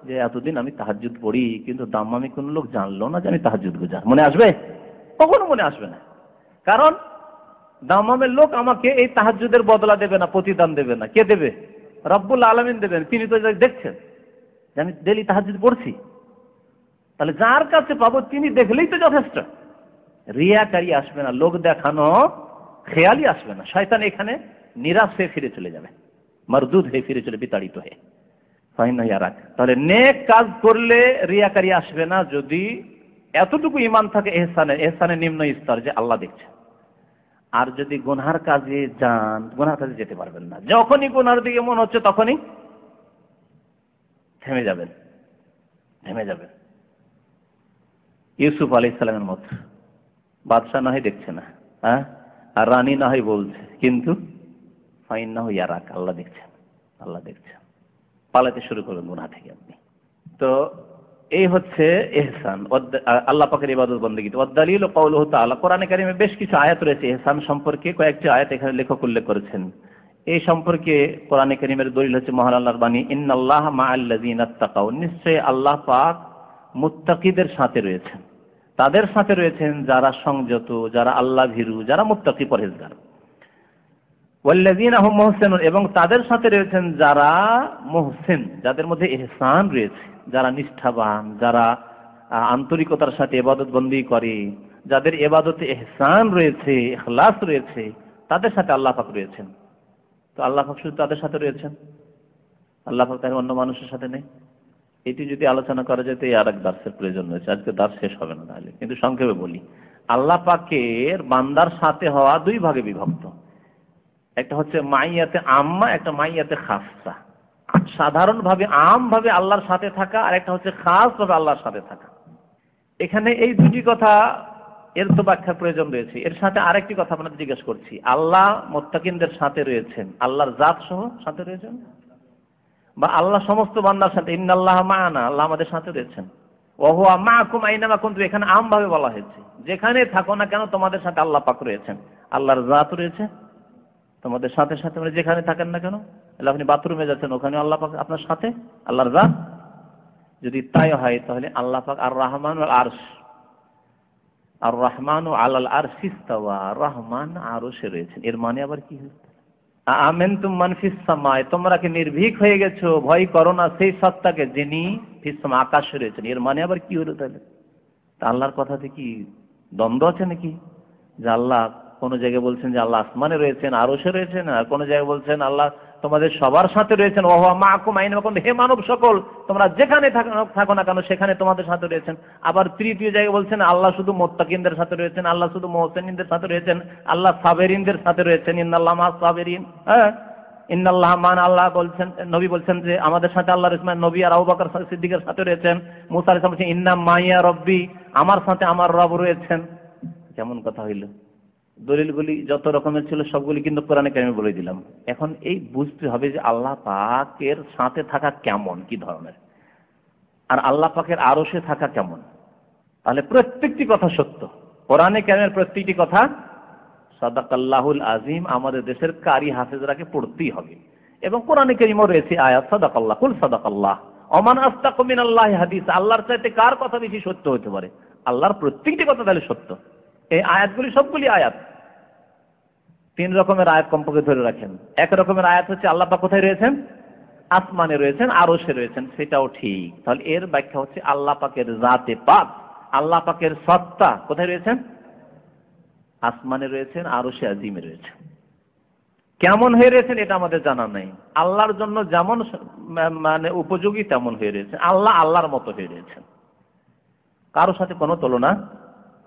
যে এতদিন আমি তাহাজ্জুদ পড়ি কিন্তু দাম্মামি কোন লোক জানলো না যে আমি তাহাজ্জুদ গুজার। মনে আসবে? কখনো মনে আসবে না। কারণ দাম্মামের লোক আমাকে এই তাহাজ্জুদের বদলা দেবে না, প্রতিদান দেবে না। কে দেবে? রব্বুল আলামিন দেবেন। তিনি তো দেখছেন যে আমি ডেইলি তাহাজ্জুদ পড়ছি। তাহলে যার কাছে পাবো তিনি দেখলেই তো যথেষ্ট। রিয়াকারী আসবে না, লোক দেখানো খেয়ালই আসবে না। শয়তান এখানে নিরাশ হয়ে ফিরে চলে যাবে, মারদুদ হয়ে ফিরে চলে, বিতাড়িত হয়ে। তাহলে নেক কাজ করলে রিয়াকারী আসবে না যদি এতটুকু ঈমান থাকে ইহসানের নিম্ন স্তর, যে আল্লাহ দেখছে। আর যদি গুনার কাজে যান, গুনার কাজে যেতে পারবেন না। যখনই গুনার দিকে মন হচ্ছে তখনই থেমে যাবেন। ইউসুফ আলাইহিস সালামের মত, বাদশা না হয় দেখছে না, আর রানী না হয় বলছে, কিন্তু ফাইন্নাহু ইয়ারাক, আল্লাহ দেখছেন, আল্লাহ দেখছেন। পালাতে শুরু করবেন গুনাহ থেকে আপনি। তো এই হচ্ছে ইহসান, আল্লাহ পাকের ইবাদত বন্দেগী। ওয়াদ-দালিলু কাওলুহু তাআলা, কোরআনে কারীমে বেশ কিছু আয়াত রয়েছে ইহসান সম্পর্কে, কয়েকটি আয়াত এখানে লেখক উল্লেখ করেছেন। এই সম্পর্কে কোরআনে কারীমের দলিল হচ্ছে মহান আল্লাহর বাণী, ইন্নাল্লাহা মা'আল্লাযীনা ইত্তাকাউ, নিশ্চয়ই আল্লাহ পাক মুত্তাকিদের সাথে রয়েছেন। তাদের সাথে রয়েছেন যারা সংযত, যারা আল্লাহ ভীরু, যারা মুত্তাকি পরহেজগার। ওয়াল্লাযীনা হুম মুহসিনুন, এবং তাদের সাথে রয়েছেন যারা মুহসিন, যাদের মধ্যে ইহসান রয়েছে, যারা নিষ্ঠাবান, যারা আন্তরিকতার সাথে ইবাদত বন্দী করে, যাদের ইবাদতে ইহসান রয়েছে, ইখলাস রয়েছে, তাদের সাথে আল্লাহ পাক রয়েছেন। তো আল্লাহ পাক শুধু তাদের সাথে রয়েছেন, আল্লাহ পাক তার অন্য মানুষের সাথে নেই। এটি যদি আলোচনা করা যেত এই আরেক দার্সের প্রয়োজন রয়েছে, আজকে দার্স শেষ হবে না তাহলে। কিন্তু সংক্ষেপে বলি, আল্লাহ পাকের বান্দার সাথে হওয়া দুই ভাগে বিভক্ত। একটা হচ্ছে মাইয়াতে আম্মা, একটা মাইয়াতে খাসা। সাধারণভাবে আমভাবে আল্লাহর সাথে থাকা, আর একটা হচ্ছে খাসভাবে আল্লাহর সাথে থাকা। এখানে এই দুটি কথা এর তো ব্যাখ্যার প্রয়োজন রয়েছে। এর সাথে আরেকটি কথা আপনাদের জিজ্ঞেস করছি, আল্লাহ মুত্তাকিনদের সাথে রয়েছেন, আল্লাহর জাত সহ সাথে রয়েছেন, বা আল্লাহ সমস্ত বান্দার সাথে, ইন্নাল্লাহা মা'ানা, আল্লাহ আমাদের সাথে রয়েছেন। ওয়া হুয়া মা'কুম আইনামা কুনতুম, এখানে আমভাবে বলা হয়েছে, যেখানে থাকো না কেন তোমাদের সাথে আল্লাহ পাক রয়েছেন। আল্লাহর জাত রয়েছে, তোমাদের সাথে সাথে, মানে যেখানে থাকেন না কেন, আপনি বাথরুমে যাচ্ছেন ওখানে আল্লাহ পাক আপনার সাথে, আল্লাহর জাত। যদি তাই হয় তাহলে আল্লাহ পাক আর রহমান আরশ, আর রহমান আলাল আরশি ইস্তাওয়া, রহমান আরশে রয়েছেন, এর মানে আবার কি? আমেনতুম মান ফিস সামায়, তোমরা কি নির্ভীক হয়ে গেছো, ভয় করো না সেই সত্তাকে যিনি ফিস সামা, আকাশে রয়েছেন, এর মানে আবার কি হলো তাহলে? তা আল্লাহর কথাতে কি দ্বন্দ্ব আছে নাকি? যে আল্লাহ কোন জায়গায় বলছেন যে আল্লাহ আসমানে রয়েছেন, আরশে রয়েছেন, আর কোন জায়গায় বলছেন আল্লাহ তোমাদের সবার সাথে রয়েছেন, ওয়া হুয়া মাআকুম আইনামা কুনতুম, হে মানব সকল তোমরা যেখানে থাকো না কেন সেখানে তোমাদের সাথে রয়েছেন। আবার তৃতীয় জায়গায় বলছেন আল্লাহ শুধু মুত্তাকিনদের সাথে রয়েছেন, আল্লাহ শুধু মুহসিনদের সাথে রয়েছেন, আল্লাহ সাবেরিনদের সাথে রয়েছেন, ইন্নাল্লাহা মা'আস সাবিরিন। হ্যাঁ, ইন্নাল্লাহা মান, আল্লাহ বলছেন, নবী বলছেন যে আমাদের সাথে আল্লাহর ইসমাইল নবী আর আবু বকর সিদ্দিকের সাথে রয়েছেন। মুসা আলাইহিস সালাম বলছেন ইন্না মাইয়া রব্বি, আমার সাথে আমার রব রয়েছেন। কেমন কথা হইল? দলিলগুলি যত রকমের ছিল সবগুলি কিন্তু কোরআনে কারিমে বলে দিলাম। এখন এই বুঝতে হবে যে আল্লাহ পাকের সাথে থাকা কেমন, কি ধরনের, আর আল্লাহ পাকের আরশে থাকা কেমন। তাহলে প্রত্যেকটি কথা সত্য, কোরআনে কারিমের প্রত্যেকটি কথা সাদাকাল্লাহুল আজিম, আমাদের দেশের কারি হাফেজরাকে পড়তেই হবে। এবং কোরআনে কারিমেও রয়েছে আয়াত সাদাকাল্লাহ, কুল সাদাকাল্লাহ ওমান আসতাকু মিনাল্লাহি হাদিস, আল্লাহর চাইতে কার কথা বেশি সত্য হতে পারে? আল্লাহর প্রত্যেকটি কথা তাহলে সত্য। এই আয়াতগুলি সবগুলি আয়াত, তিন রকমের আয়াত কমপক্ষে ধরে রাখেন। এক রকমের আয়াত হচ্ছে আল্লাহ পাক কোথায় রয়েছেন? আসমানে রয়েছেন, আরশে রয়েছেন, সেটাও ঠিক। তাহলে এর ব্যাখ্যা হচ্ছে আল্লাহ পাকের জাতে পাক, আল্লাহ পাকের সত্তা কোথায় রয়েছেন? আসমানে রয়েছেন, আরশে আজিমে রয়েছেন। কেমন হয়ে রয়েছেন এটা আমাদের জানা নাই। আল্লাহর জন্য যেমন মানে উপযোগী তেমন হয়ে রয়েছে, আল্লাহ আল্লাহর মতো হয়ে রয়েছেন, কারোর সাথে কোনো তুলনা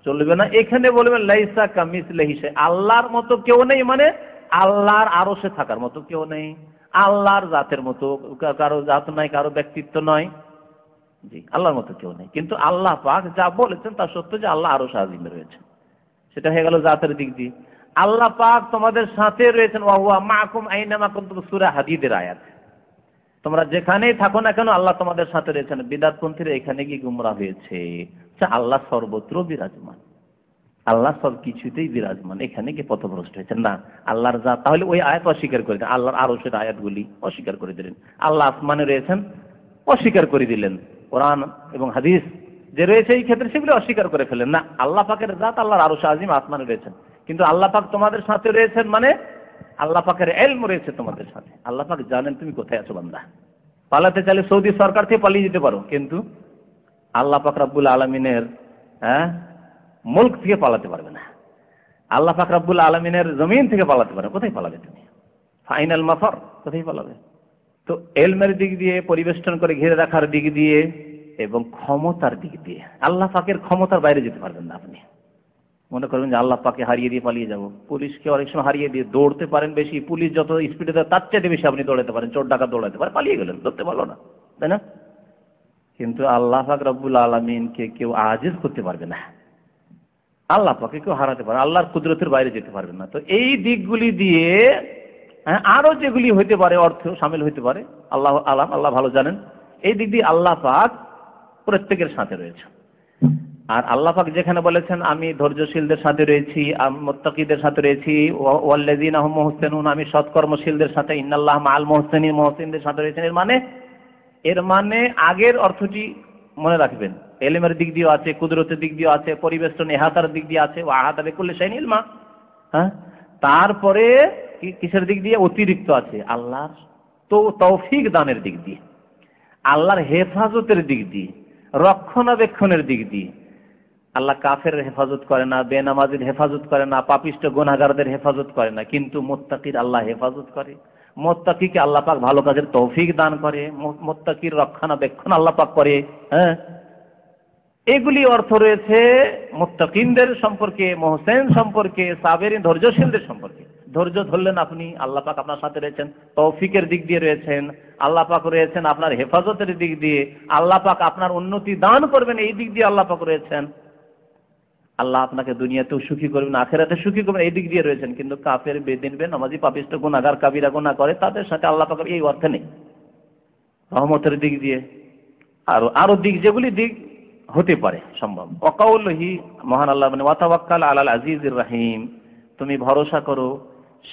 চলবে না। এখানে বলবেন লাইসা কামিসলিহি শাই, আল্লাহর মতো কেউ নেই, মানে আল্লাহর আরশে থাকার মতো কেউ নেই, আল্লাহর জাতের মতো কারো জাত নাই, কারো ব্যক্তিত্ব নয়, জি আল্লাহর মতো কেউ নেই। কিন্তু আল্লাহ পাক যা বলেছেন তা সত্য যে আল্লাহ আরশে আজিমে রয়েছে, সেটা হয়ে গেল জাতের দিক দিয়ে। আল্লাহ পাক তোমাদের সাথে রয়েছেন, ওয়া হুয়া মাআকুম আইনামা কুনতুম, সূরা হাদীদের আয়াত। তোমরা যেখানেই থাকো না কেন আল্লাহ তোমাদের সাথে রয়েছেন। বিদআতপন্থীরা এখানে গিয়ে গুমরা হয়েছে, আল্লাহ সর্বত্র বিরাজমান, আল্লাহ সব কিছুতেই বিরাজমান, এখানে গিয়ে পথভ্রষ্ট হয়েছেন। না, আল্লাহর জাত, তাহলে ওই আয়াত অস্বীকার করে দিলেন, আল্লাহর আরশের আয়াতগুলি অস্বীকার করে দিলেন। আল্লাহ আসমানে রয়েছেন অস্বীকার করে দিলেন, কোরআন এবং হাদিস যে রয়েছে এই ক্ষেত্রে সেগুলি অস্বীকার করে ফেলেন। না, আল্লাহ পাকের জাত, আল্লাহর আরশে আজিম আসমানে রয়েছেন, কিন্তু আল্লাহ পাক তোমাদের সাথে রয়েছেন মানে আল্লাহ পাকের ইলম রয়েছে তোমাদের সাথে। আল্লাহ পাক জানেন তুমি কোথায় আছো বান্দা। পালাতে চাইলে সৌদি সরকার থেকে পালিয়ে যেতে পারো, কিন্তু আল্লাহ পাক রব্বুল আলামিনের মুলক থেকে পালাতে পারবে না। আল্লাহ পাক রব্বুল আলামিনের জমিন থেকে পালাতে পারবে, কোথায় পালাবে তুমি? ফাইনাল মাফার, কোথায় পালাবে? তো ইলমের দিক দিয়ে, পরিবেষ্টন করে ঘিরে রাখার দিক দিয়ে এবং ক্ষমতার দিক দিয়ে আল্লাহ পাকের ক্ষমতার বাইরে যেতে পারবেন না আপনি। মনে করবেন যে আল্লাহ পাকে হারিয়ে দিয়ে পালিয়ে যাব। পুলিশকে অনেক সময় হারিয়ে দিয়ে দৌড়তে পারেন বেশি, পুলিশ যত স্পিডে দেয় তার চাইতে বেশি আপনি দৌড়াতে পারেন, চোর ডাকাত দৌড়াতে পারে, পালিয়ে গেলেন, ধরতে পারলো না, তাই না? কিন্তু আল্লাহ পাক রব্বুল আলামিনকে কেউ আজিজ করতে পারবে না, আল্লাহ পাকে কেউ হারাতে পারে, আল্লাহর কুদরতের বাইরে যেতে পারবে না। তো এই দিকগুলি দিয়ে আরো যেগুলি হইতে পারে, অর্থ শামিল হইতে পারে, আল্লাহ আলাম, আল্লাহ ভালো জানেন। এই দিক দিয়ে আল্লাহ পাক প্রত্যেকের সাথে রয়েছে। আর আল্লাহ পাক যেখানে বলেছেন আমি ধৈর্যশীলদের সাথে রয়েছি, মুত্তাকিদের সাথে রয়েছি, ওয়াল্লাযীনা হুম মুহসিনুন, আমি সৎকর্মশীলদের সাথে, ইন্নাল্লাহা মাআল মুহসিনিন, মুহসিনদের সাথে রয়েছেন। এর মানে আগের অর্থটি মনে রাখবেন, ইলমের দিক দিয়ে আছে, কুদরতের দিক দিয়ে আছে, পরিবেষ্টন ইহাতার দিক দিয়ে আছে, ওয়া আহাতা বিকুল্লি শাইইন ইলমা। হ্যাঁ, তারপরে কিসের দিক দিয়ে? অতিরিক্ত আছে আল্লাহর তো তৌফিক দানের দিক দিয়ে, আল্লাহর হেফাজতের দিক দিয়ে, রক্ষণাবেক্ষণের দিক দিয়ে। আল্লাহ কাফের হেফাজত করে না, বেনামাজির হেফাজত করে না, পাপিষ্ট গুনাহগারদের হেফাজত করে না, কিন্তু মুত্তাকির আল্লাহ হেফাজত করে। মুত্তাকিকে আল্লাহ পাক ভালো কাজের তৌফিক দান করে, মুত্তাকির রক্ষণাবেক্ষণ আল্লাহ পাক করে। হ্যাঁ, এগুলি অর্থ রয়েছে মুত্তাকিনদের সম্পর্কে, মুহসিন সম্পর্কে, সাবেরিন ধৈর্যশীলদের সম্পর্কে। ধৈর্য ধরলেন আপনি, আল্লাহ পাক আপনার সাথে রয়েছেন, তৌফিকের দিক দিয়ে রয়েছেন, আল্লাহ পাক রয়েছেন আপনার হেফাজতের দিক দিয়ে, আল্লাহ পাক আপনার উন্নতি দান করবেন এই দিক দিয়ে আল্লাহ পাক রয়েছেন, আল্লাহ আপনাকে দুনিয়াতেও সুখী করবেন, আখিরাতে সুখী করবেন এই দিক দিয়ে রয়েছেন। কিন্তু কাফের, বেদিন, বেনামাজি, পাপিষ্ট, গুনাহগার, কাবিরা গুনাহ করে তাদের সাথে আল্লাহ পাকের এই অর্থ নেই। রহমতের দিক দিয়ে আরো দিক, যেগুলি দিক হতে পারে সম্ভব। ওয়াকাউলহি, মহান আল্লাহ মানে ওয়াতাওয়াক্কাল আলাল আজিজির রহিম, তুমি ভরসা করো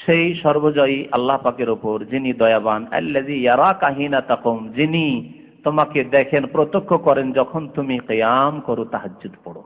সেই সর্বজয়ী আল্লাহ পাকের ওপর যিনি দয়াবান, আল্লাযী ইয়ারাকা হিনা তাকুম, যিনি তোমাকে দেখেন, প্রত্যক্ষ করেন যখন তুমি কিয়াম করো, তাহাজ্জুদ পড়ো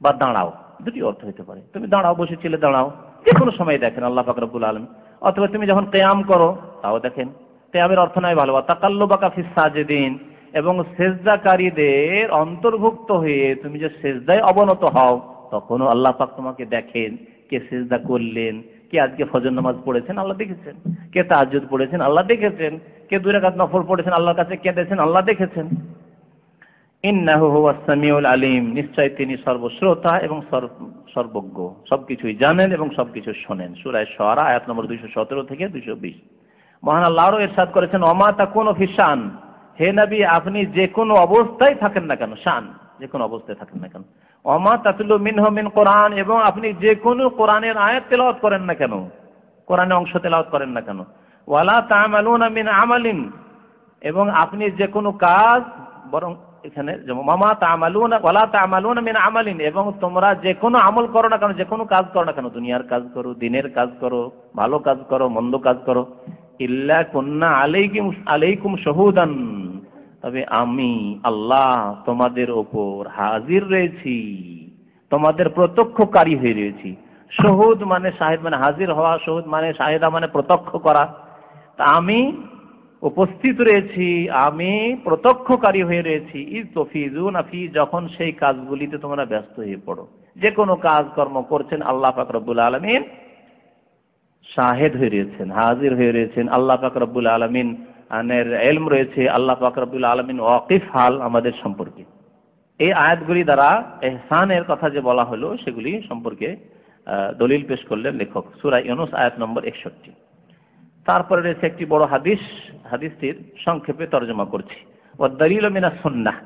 বা দাঁড়াও। দুটি অর্থ হতে পারে, তুমি দাঁড়াও, বসেছিলে দাঁড়াও, যে কোনো সময় দেখেন আল্লাহ পাক রব্বুল আলামিন, অথবা তুমি যখন কিয়াম করো তাও দেখেন। কিয়ামের অর্থ নয় ভালো, তাকাল্লুবাকা ফিস সাজিদিন, এবং সেজদাকারীদের অন্তর্ভুক্ত হয়ে তুমি যে সেজদায় অবনত হও তখনও আল্লাহ পাক তোমাকে দেখেন। কে সেজদা করলেন, কে আজকে ফজর নামাজ পড়েছেন আল্লাহ দেখেছেন, কে তাহাজ্জুদ পড়েছেন আল্লাহ দেখেছেন, কে 2 রাকাত নফল পড়েছেন আল্লাহর কাছে কেঁদেছেন আল্লাহ দেখেছেন। ইন্নাহু হুয়াস সামিউল আলিম, নিশ্চয় তিনি সর্বশ্রোতা এবং সর্বজ্ঞ, সবকিছুই জানেন এবং সবকিছু শোনেন। সূরা শুআরা আয়াত নম্বর 217 থেকে 220। মহান আল্লাহ আরো ইরশাদ করেছেন, ওমা তাকুনু ফি শান, হে নবী আপনি যে কোনো অবস্থায় থাকেন না কেন, শান যে কোনো অবস্থায় থাকেন না কেন, ওমা তাতলু মিনহু মিন কোরআন, এবং আপনি যে কোনো কোরআনের আয়াত তেলাওয়াত করেন না কেন, কোরআনের অংশ তেলাওয়াত করেন না কেন, ওয়ালা তা'মালুনা মিন আমালিন, এবং আপনি যে কোনো কাজ, বরং এখানে মামা তা'মালুনা ওয়ালা তা'মালুনা মিন আমালিন, এবং তোমরা যে কোনো আমল করো না কেন, যে কোনো কাজ করো না কেন, দুনিয়ার কাজ করো, দিনের কাজ করো, ভালো কাজ করো, মন্দ কাজ করো, ইল্লা কুন্না আলাইকুম শুহুদান, তবে আমি আল্লাহ তোমাদের ওপর হাজির রয়েছি, তোমাদের প্রত্যক্ষকারী হয়ে রয়েছি। শহুদ মানে শাহিদ, মানে হাজির হওয়া, শহুদ মানে শাহিদা মানে প্রত্যক্ষ করা। তা আমি উপস্থিত রয়েছি, আমি প্রত্যক্ষকারী হয়ে রয়েছি। ইজ তুফিজুনা ফি, যখন সেই কাজগুলিতে তোমরা ব্যস্ত হয়ে পড়ো, যে কোনো কাজ কর্ম করছেন আল্লাহ পাক রব্বুল আলামিন শাহেদ হয়ে রয়েছেন, হাজির হয়ে রয়েছেন। আল্লাহ পাক রব্বুল আলামিন আনের ইলম রয়েছে, আল্লাহ পাক রব্বুল আলামিন ওয়াকিফ হাল আমাদের সম্পর্কে। এই আয়াতগুলি দ্বারা ইহসানের কথা যে বলা হলো সেগুলি সম্পর্কে দলিল পেশ করলেন লেখক সূরা ইউনূস আয়াত নম্বর 61। তারপরে রয়েছে একটি বড় হাদিস, হাদিসটির সংক্ষেপে তরজমা করছি। ওয়াদ দালিলু মিনাস সুন্নাহ,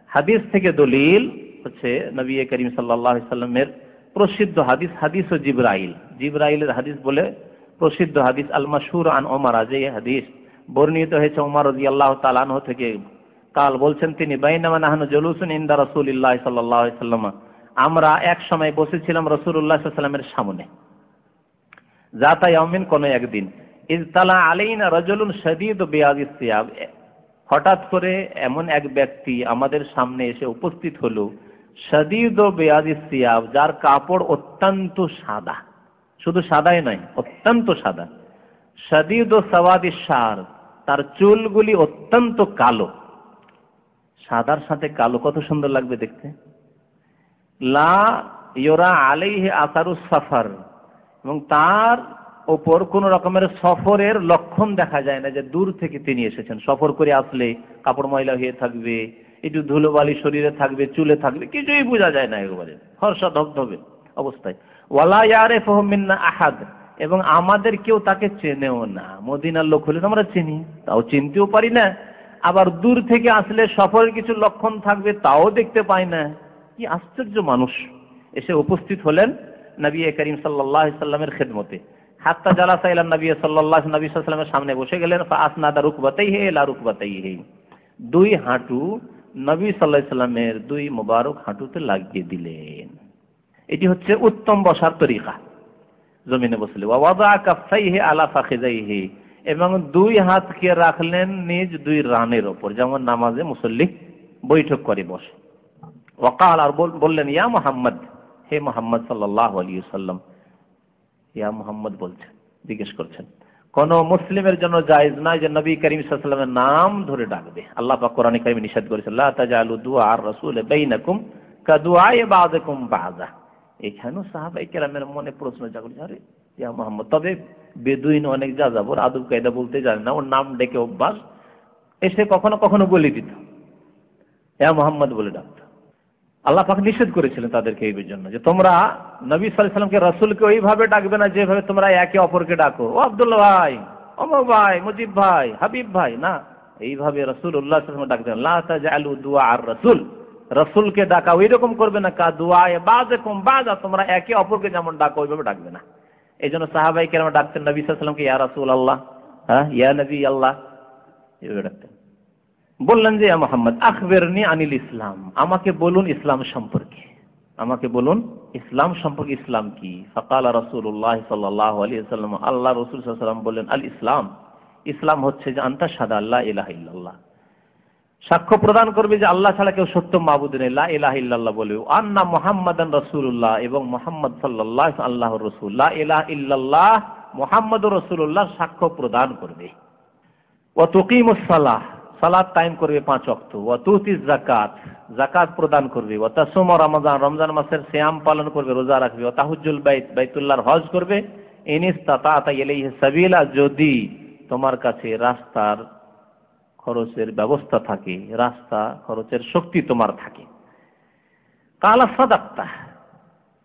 হাদিস থেকে দলিল হচ্ছে নবী করিম সাল্লাল্লাহু আলাইহি সাল্লামের প্রসিদ্ধ হাদিস, হাদিস ও জিবরাইল, জিবরাইলের হাদিস বলে প্রসিদ্ধ হাদিস, আল মাশহুর আন ওমর, যে হাদিস বর্ণিত হয়েছে ওমর রাদিয়াল্লাহু তাআলা আনহু থেকে। কাল বলছেন তিনি, বাইনামা নাহনু জুলুসুন ইনদা রাসূলিল্লাহ সাল্লাল্লাহু আলাইহি সাল্লাম, আমরা এক সময় বসেছিলাম রাসূলুল্লাহ সাল্লাল্লাহু আলাইহি সাল্লামের সামনে, যাতা ইয়াউমিন, কোন একদিন, ইজতালা আলাইনা রাজুলুন শাদীদু বিয়াদিস সিয়াব, হঠাৎ করে এমন এক ব্যক্তি আমাদের সামনে এসে উপস্থিত হলো, শাদীদু বিয়াদিস সিয়াব, যার কাপড় অত্যন্ত সাদা, শুধু সাদাই নয় অত্যন্ত সাদা, শাদীদু সাওয়াদিস শার, তার চুলগুলি অত্যন্ত কালো। সাদার সাথে কালো কত সুন্দর লাগবে দেখতে। লা ইউরা আলাইহি আসারুস সাফার, এবং তার ওপর কোন রকমের সফরের লক্ষণ দেখা যায় না, যে দূর থেকে তিনি এসেছেন। সফর করে আসলে কাপড় ময়লা হয়ে থাকবে, একটু ধুলোবালি শরীরে থাকবে, চুলে থাকবে, কিছুই বোঝা যায় না, একেবারে ফর্সা ধবধবে অবস্থায়। ওয়ালা ইয়ারিফুহু মিন্না আহাদ, এবং আমাদের কেউ তাকে চেনেও না। মদিনার লোক হলে আমরা চিনি, তাও চিনতেও পারি না, আবার দূর থেকে আসলে সফরের কিছু লক্ষণ থাকবে তাও দেখতে পাই না। কি আশ্চর্য মানুষ! এসে উপস্থিত হলেন নবী করিম সাল্লাল্লাহু আলাইহি সাল্লামের খেদমতে। হাত্তা জালাসা ইলা নবী সাল্লাল্লাহু আলাইহি ওয়াসাল্লামের সামনে বসে গেলেন। ফাসনাদা রুকবাতাইহি ইলা রুকবাতাইহি, দুই হাঁটু নবী সাল্লাল্লাহু আলাইহি সাল্লামের দুই মোবারক হাঁটুতে লাগিয়ে দিলেন। এটি হচ্ছে উত্তম বসার তরিকা জমিনে বসলে। ওয়া ওয়াদা কাফাইহি আলা ফাখিযাইহি, এবং দুই হাতকে রাখলেন নিজ দুই রানের ওপর, যেমন নামাজে মুসল্লি বৈঠক করে বসে। ওয়াকাল, আর বললেন, ইয়া মুহাম্মদ, হে মুহাম্মদ সাল্লাল্লাহু আলাইহি ওয়াসাল্লাম। ইয়া মুহাম্মদ বলছেন, জিজ্ঞেস করছেন। কোন মুসলিমের জন্য জায়েজ নয় যে নবী করিম সাল্লাল্লাহু আলাইহি ওয়াসাল্লামের নাম ধরে ডাকবে। আল্লাহ পাক কোরআনে কারিমে নিষেধ করেছেন, লা তাজালু দুআ রাসূল বাইনাকুম কাদুআই বাযকুম বাযা। এখানেও সাহাবায়ে কেরামের মনে প্রশ্ন জাগলো, আরে ইয়া মুহাম্মদ, তবে বেদুইন অনেক যাযাবর, আদব কায়দা বলতে জানে না, ওর নাম ডেকে অভ্যাস, এসে কখনো কখনো বলে দিত, ইয়া মুহাম্মদ বলে ডাকত। আল্লাহ পাক নিষেধ করেছিলেন তাদেরকে এই জন্য, যে তোমরা নবী সাল্লাল্লাহু আলাইহি ওয়াসাল্লামকে রাসূলকে ওইভাবে ডাকবে না যেভাবে তোমরা একে অপরকে ডাকো, ও আব্দুল্লাহ ভাই, অমর ভাই, মুজিব ভাই, হাবিব ভাই, না, এইভাবে রাসূলুল্লাহ সাল্লাল্লাহু আলাইহি ওয়াসাল্লাম ডাকবেন। লা তাজআলু দুআ আর রাসূল, রাসূলকে ডাকা ওইরকম করবে না, কা দুআয়ে বাযকুম বাযা, তোমরা একে অপরকে যেমন ডাকো ওইভাবে ডাকবে না। এই জন্য সাহাবায়ে কেরাম ডাকতেন নবী সাল্লাল্লাহু আলাইহি ওয়াসাল্লামকে ইয়া রাসূলুল্লাহ, হ্যাঁ, ইয়া নবী আল্লাহ, এইভাবে ডাকতেন। বললেন যে ইয়া মুহাম্মদ আখবিরনি আনিল ইসলাম, আমাকে বলুন ইসলাম সম্পর্কে। আমাকে বলুন ইসলাম সম্পর্কে, ইসলাম কি? ফাকালা রাসূলুল্লাহ সাল্লাল্লাহু আলাইহি ওয়াসাল্লাম, আল্লাহ রাসূল সাল্লাল্লাহু আলাইহি ওয়াসাল্লাম বললেন, আল ইসলাম, ইসলাম হচ্ছে যে আনতা শাহাদা লা ইলাহা ইল্লাল্লাহ, সাক্ষ্য প্রদান করবে যে আল্লাহ ছাড়া কেউ সত্য মাবুদ নেই, লা ইলাহা ইল্লাল্লাহ বলবে, আন্না মুহাম্মাদান রাসূলুল্লাহ, এবং মুহাম্মদ সাল্লাল্লাহু আলাইহি আল্লাহর রাসূল, লা ইলাহা ইল্লাল্লাহ মুহাম্মাদুর রাসূলুল্লাহ সাক্ষ্য প্রদান করবে। ওয়া তুকিমুস সালাহ, সালাত কায়েম করবে 5 ওয়াক্ত, ওয়া তুতিজ যাকাত, যাকাত প্রদান করবে, ওয়া তাসুম রমাদান, রমজান মাসের সিয়াম পালন করবে, রোজা রাখবে, ওয়া তাহুজ্জুল বাইত, বাইতুল্লাহর হজ করবে, ইনিস্তাতা ইলাইহি সাবিলা, যদি তোমার কাছে রাস্তার খরচের ব্যবস্থা থাকে, রাস্তা খরচের শক্তি তোমার থাকে। কালা সাদাক্তা,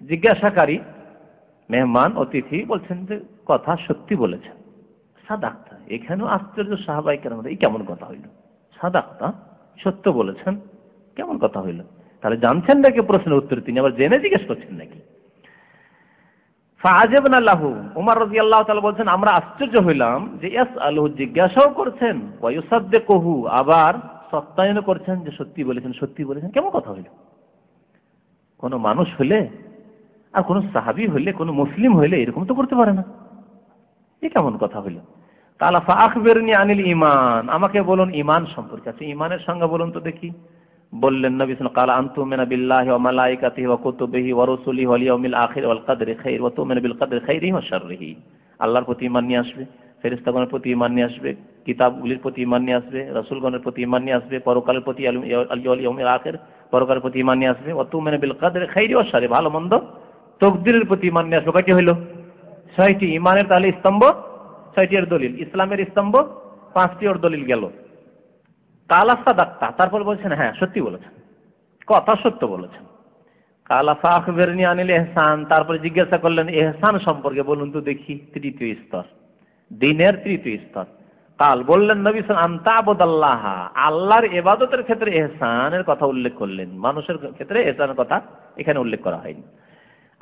জিজ্ঞাসাকারী মেহমান অতিথি বলছেন যে কথা সত্যি বলেছেন। সাদাক্তা, এখানেও আশ্চর্য সাহাবায়ে কেরাম, এই কেমন কথা হইল? সাদাক্তা, সত্য বলেছেন, কেমন কথা হইল? তাহলে জানছেন নাকি প্রশ্নের উত্তর, তিনি আবার জেনে জিজ্ঞেস করছেন নাকি? ফাআজাবনা লাহু, ওমর রাদিয়াল্লাহু তাআলা বলছেন আমরা আশ্চর্য হইলাম যে ইয়াসআলুহু, জিজ্ঞাসাও করছেন, ওয়া ইউসাদ্দিকুহু, আবার সত্যায়নও করছেন যে সত্যি বলেছেন, সত্যি বলেছেন, কেমন কথা হইল? কোন মানুষ হলে আর কোন সাহাবী হইলে, কোন মুসলিম হইলে এরকম তো করতে পারে না, এ কেমন কথা হইল? কালা ফাআখবিরনি আনিল ঈমান, আমাকে বলুন ঈমান সম্পর্কে। আচ্ছা, ঈমানের সংজ্ঞা বলুন তো দেখি। বললেন নবী সাল্লাল্লাহু আলাইহি ওয়াসাল্লাম, কালা আনতুমিনা বিল্লাহি ওয়া মালাইকাতিহি ওয়া কুতুবিহি ওয়া রুসুলিহি ওয়াল ইয়াউমিল আখির ওয়াল কদরি খাইর ওয়া তুমিনু বিল কদরি খাইরিহি ওয়া শাররিহি। আল্লাহর প্রতি ঈমান নিয়ে আসবে, ফেরেশতাগণের প্রতি ঈমান নিয়ে আসবে, কিতাবগুলির প্রতি ঈমান নিয়ে আসবে, রাসূলগণের প্রতি ঈমান নিয়ে আসবে, পরকালের প্রতি আল ইয়াউমিল আখির, পরকালের প্রতি ঈমান নিয়ে আসবে, ওয়া তুমিনু বিল কদরি খাইরিহি ওয়া শাররিহি, ভালো মন্দ তাকদীরের প্রতি ঈমান নিয়ে আসবে। কয়টি হলো? 6টি। ঈমানের তাহলে স্তম্ভ 6টি এর দলিল, ইসলামের স্তম্ভ 5টি এর দলিল গেল। কালা সাদাক্তা, তারপর বলছেন হ্যাঁ সত্যি বলেছেন, কথা সত্য বলেছেন। কালা ফাআখবিরনি আনিল ইহসান, তারপরে জিজ্ঞাসা করলেন ইহসান সম্পর্কে বলুন তো দেখি, তৃতীয় স্তর, দ্বীনের তৃতীয় স্তর। কাল, বললেন নবী সাল্লাল্লাহু আলাইহি ওয়াসাল্লাম, আনতা আবুদাল্লাহ, আল্লাহর ইবাদতের ক্ষেত্রে ইহসানের কথা উল্লেখ করলেন, মানুষের ক্ষেত্রে ইহসানের কথা এখানে উল্লেখ করা হয়নি।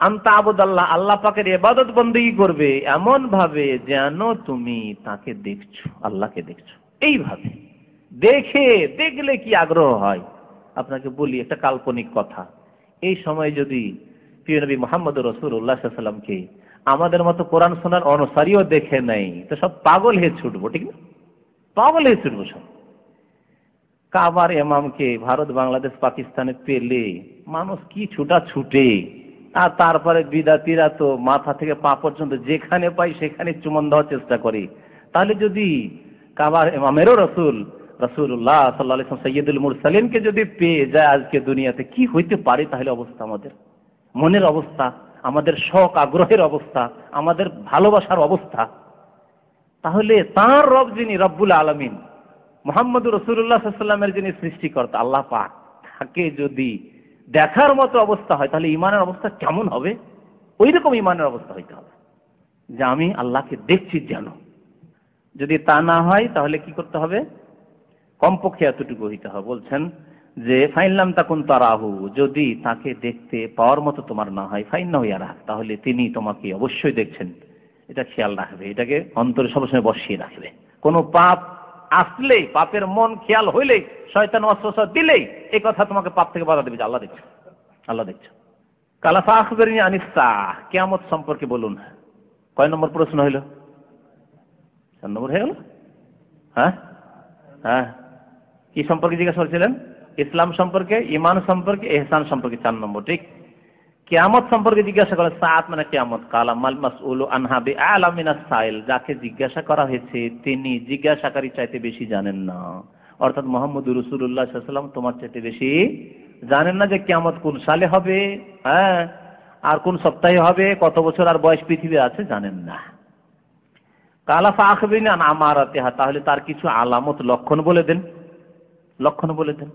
আনতা আবুদাল্লাহ, আল্লাহ পাকের ইবাদত বন্দেগী করবে এমন ভাবে যেন তুমি তাকে দেখছো, আল্লাহকে দেখছো। এইভাবে দেখলে কি আগ্রহ হয়। আপনাকে বলি একটা কাল্পনিক কথা, এই সময় যদি প্রিয় নবী মুহাম্মদুর রাসূলুল্লাহ সাল্লাল্লাহু আলাইহি ওয়াসাল্লামকে আমাদের মতো কোরআন শোনার অনুসারীও দেখে নেই, তো সব পাগল হয়ে ছুটবো, ঠিক না? পাগল হয়ে ছুটবো সব। কাবার ইমামকে ভারত, বাংলাদেশ, পাকিস্তানে পেলে মানুষ কি ছুটা ছুটে, আর তারপরে বিদাতিরা তো মাথা থেকে পা পর্যন্ত যেখানে পাই সেখানে চুমন দেওয়ার চেষ্টা করে। তাহলে যদি কাবার ইমামেরও রাসূলুল্লাহ সাল্লাল্লাহু আলাইহি ওয়াসাল্লাম সাইয়্যিদুল মুরসালিনকে যদি পেয়ে যায় আজকে দুনিয়াতে, কি হইতে পারে তাহলে অবস্থা, আমাদের মনের অবস্থা, আমাদের শখ আগ্রহের অবস্থা, আমাদের ভালোবাসার অবস্থা। তাহলে তার রব যিনি রব্বুল আলামিন, মুহাম্মদুর রাসূলুল্লাহ সাল্লাল্লাহু আলাইহি ওয়াসাল্লামের যিনি সৃষ্টিকর্তা আল্লাহ পাক, তাকে যদি দেখার মতো অবস্থা হয় তাহলে ঈমানের অবস্থা কেমন হবে? ওই রকম ঈমানের অবস্থা হইতে হবে যে আমি আল্লাহকে দেখছি যেন। যদি তা না হয় তাহলে কি করতে হবে? কমপক্ষে এতটুকু হইতে হবে। বলছেন যে ফাইনলাম তাকুন তারাহু, যদি তাকে দেখতে পাওয়ার মতো তোমার না হয়, ফাইন্নাহু ইয়ারাক, তাহলে তিনি তোমাকে অবশ্যই দেখছেন। এটা খেয়াল রাখবে, এটাকে অন্তরে সবসময় বসিয়ে রাখবে। কোনো পাপ আসলেই, পাপের মন খেয়াল হইলেই, শয়তান ওয়াসওয়াসা দিলেই এই কথা তোমাকে পাপ থেকে বাধা দেবে যে আল্লাহ দেখছে, আল্লাহ দেখছে। কালা ফাআখবিরনি আনিস সাআহ, কিয়ামত সম্পর্কে বলুন। কয় নম্বর প্রশ্ন হইল? 4 নম্বর হয়ে গেল। হ্যাঁ হ্যাঁ, কি সম্পর্কে জিজ্ঞাসা করেছিলেন? ইসলাম সম্পর্কে, ঈমান সম্পর্কে, ইহসান সম্পর্কে 4 নম্বর, ঠিক। কিয়ামত সম্পর্কে জিজ্ঞাসা করা, সাআত মানে কিয়ামত। কালা মাল মাসউলু আনহা বিআলাম মিনাস সাইল, যাকে জিজ্ঞাসা করা হয়েছে তিনি জিজ্ঞাসাকারী চাইতে বেশি জানেন না। অর্থাৎ মুহাম্মদুর রাসূলুল্লাহ সাল্লাল্লাহু আলাইহি ওয়াসাল্লাম তোমার চাইতে বেশি জানেন না যে কিয়ামত কোন সালে হবে, হ্যাঁ, আর কোন সপ্তাহে হবে, কত বছর আর বয়স পৃথিবী আছে জানেন না। কালা ফাআখবিরনি আন আমারাতিহা, তাহলে তার কিছু আলামত, লক্ষণ বলে দেন, লক্ষণ বলে দেন।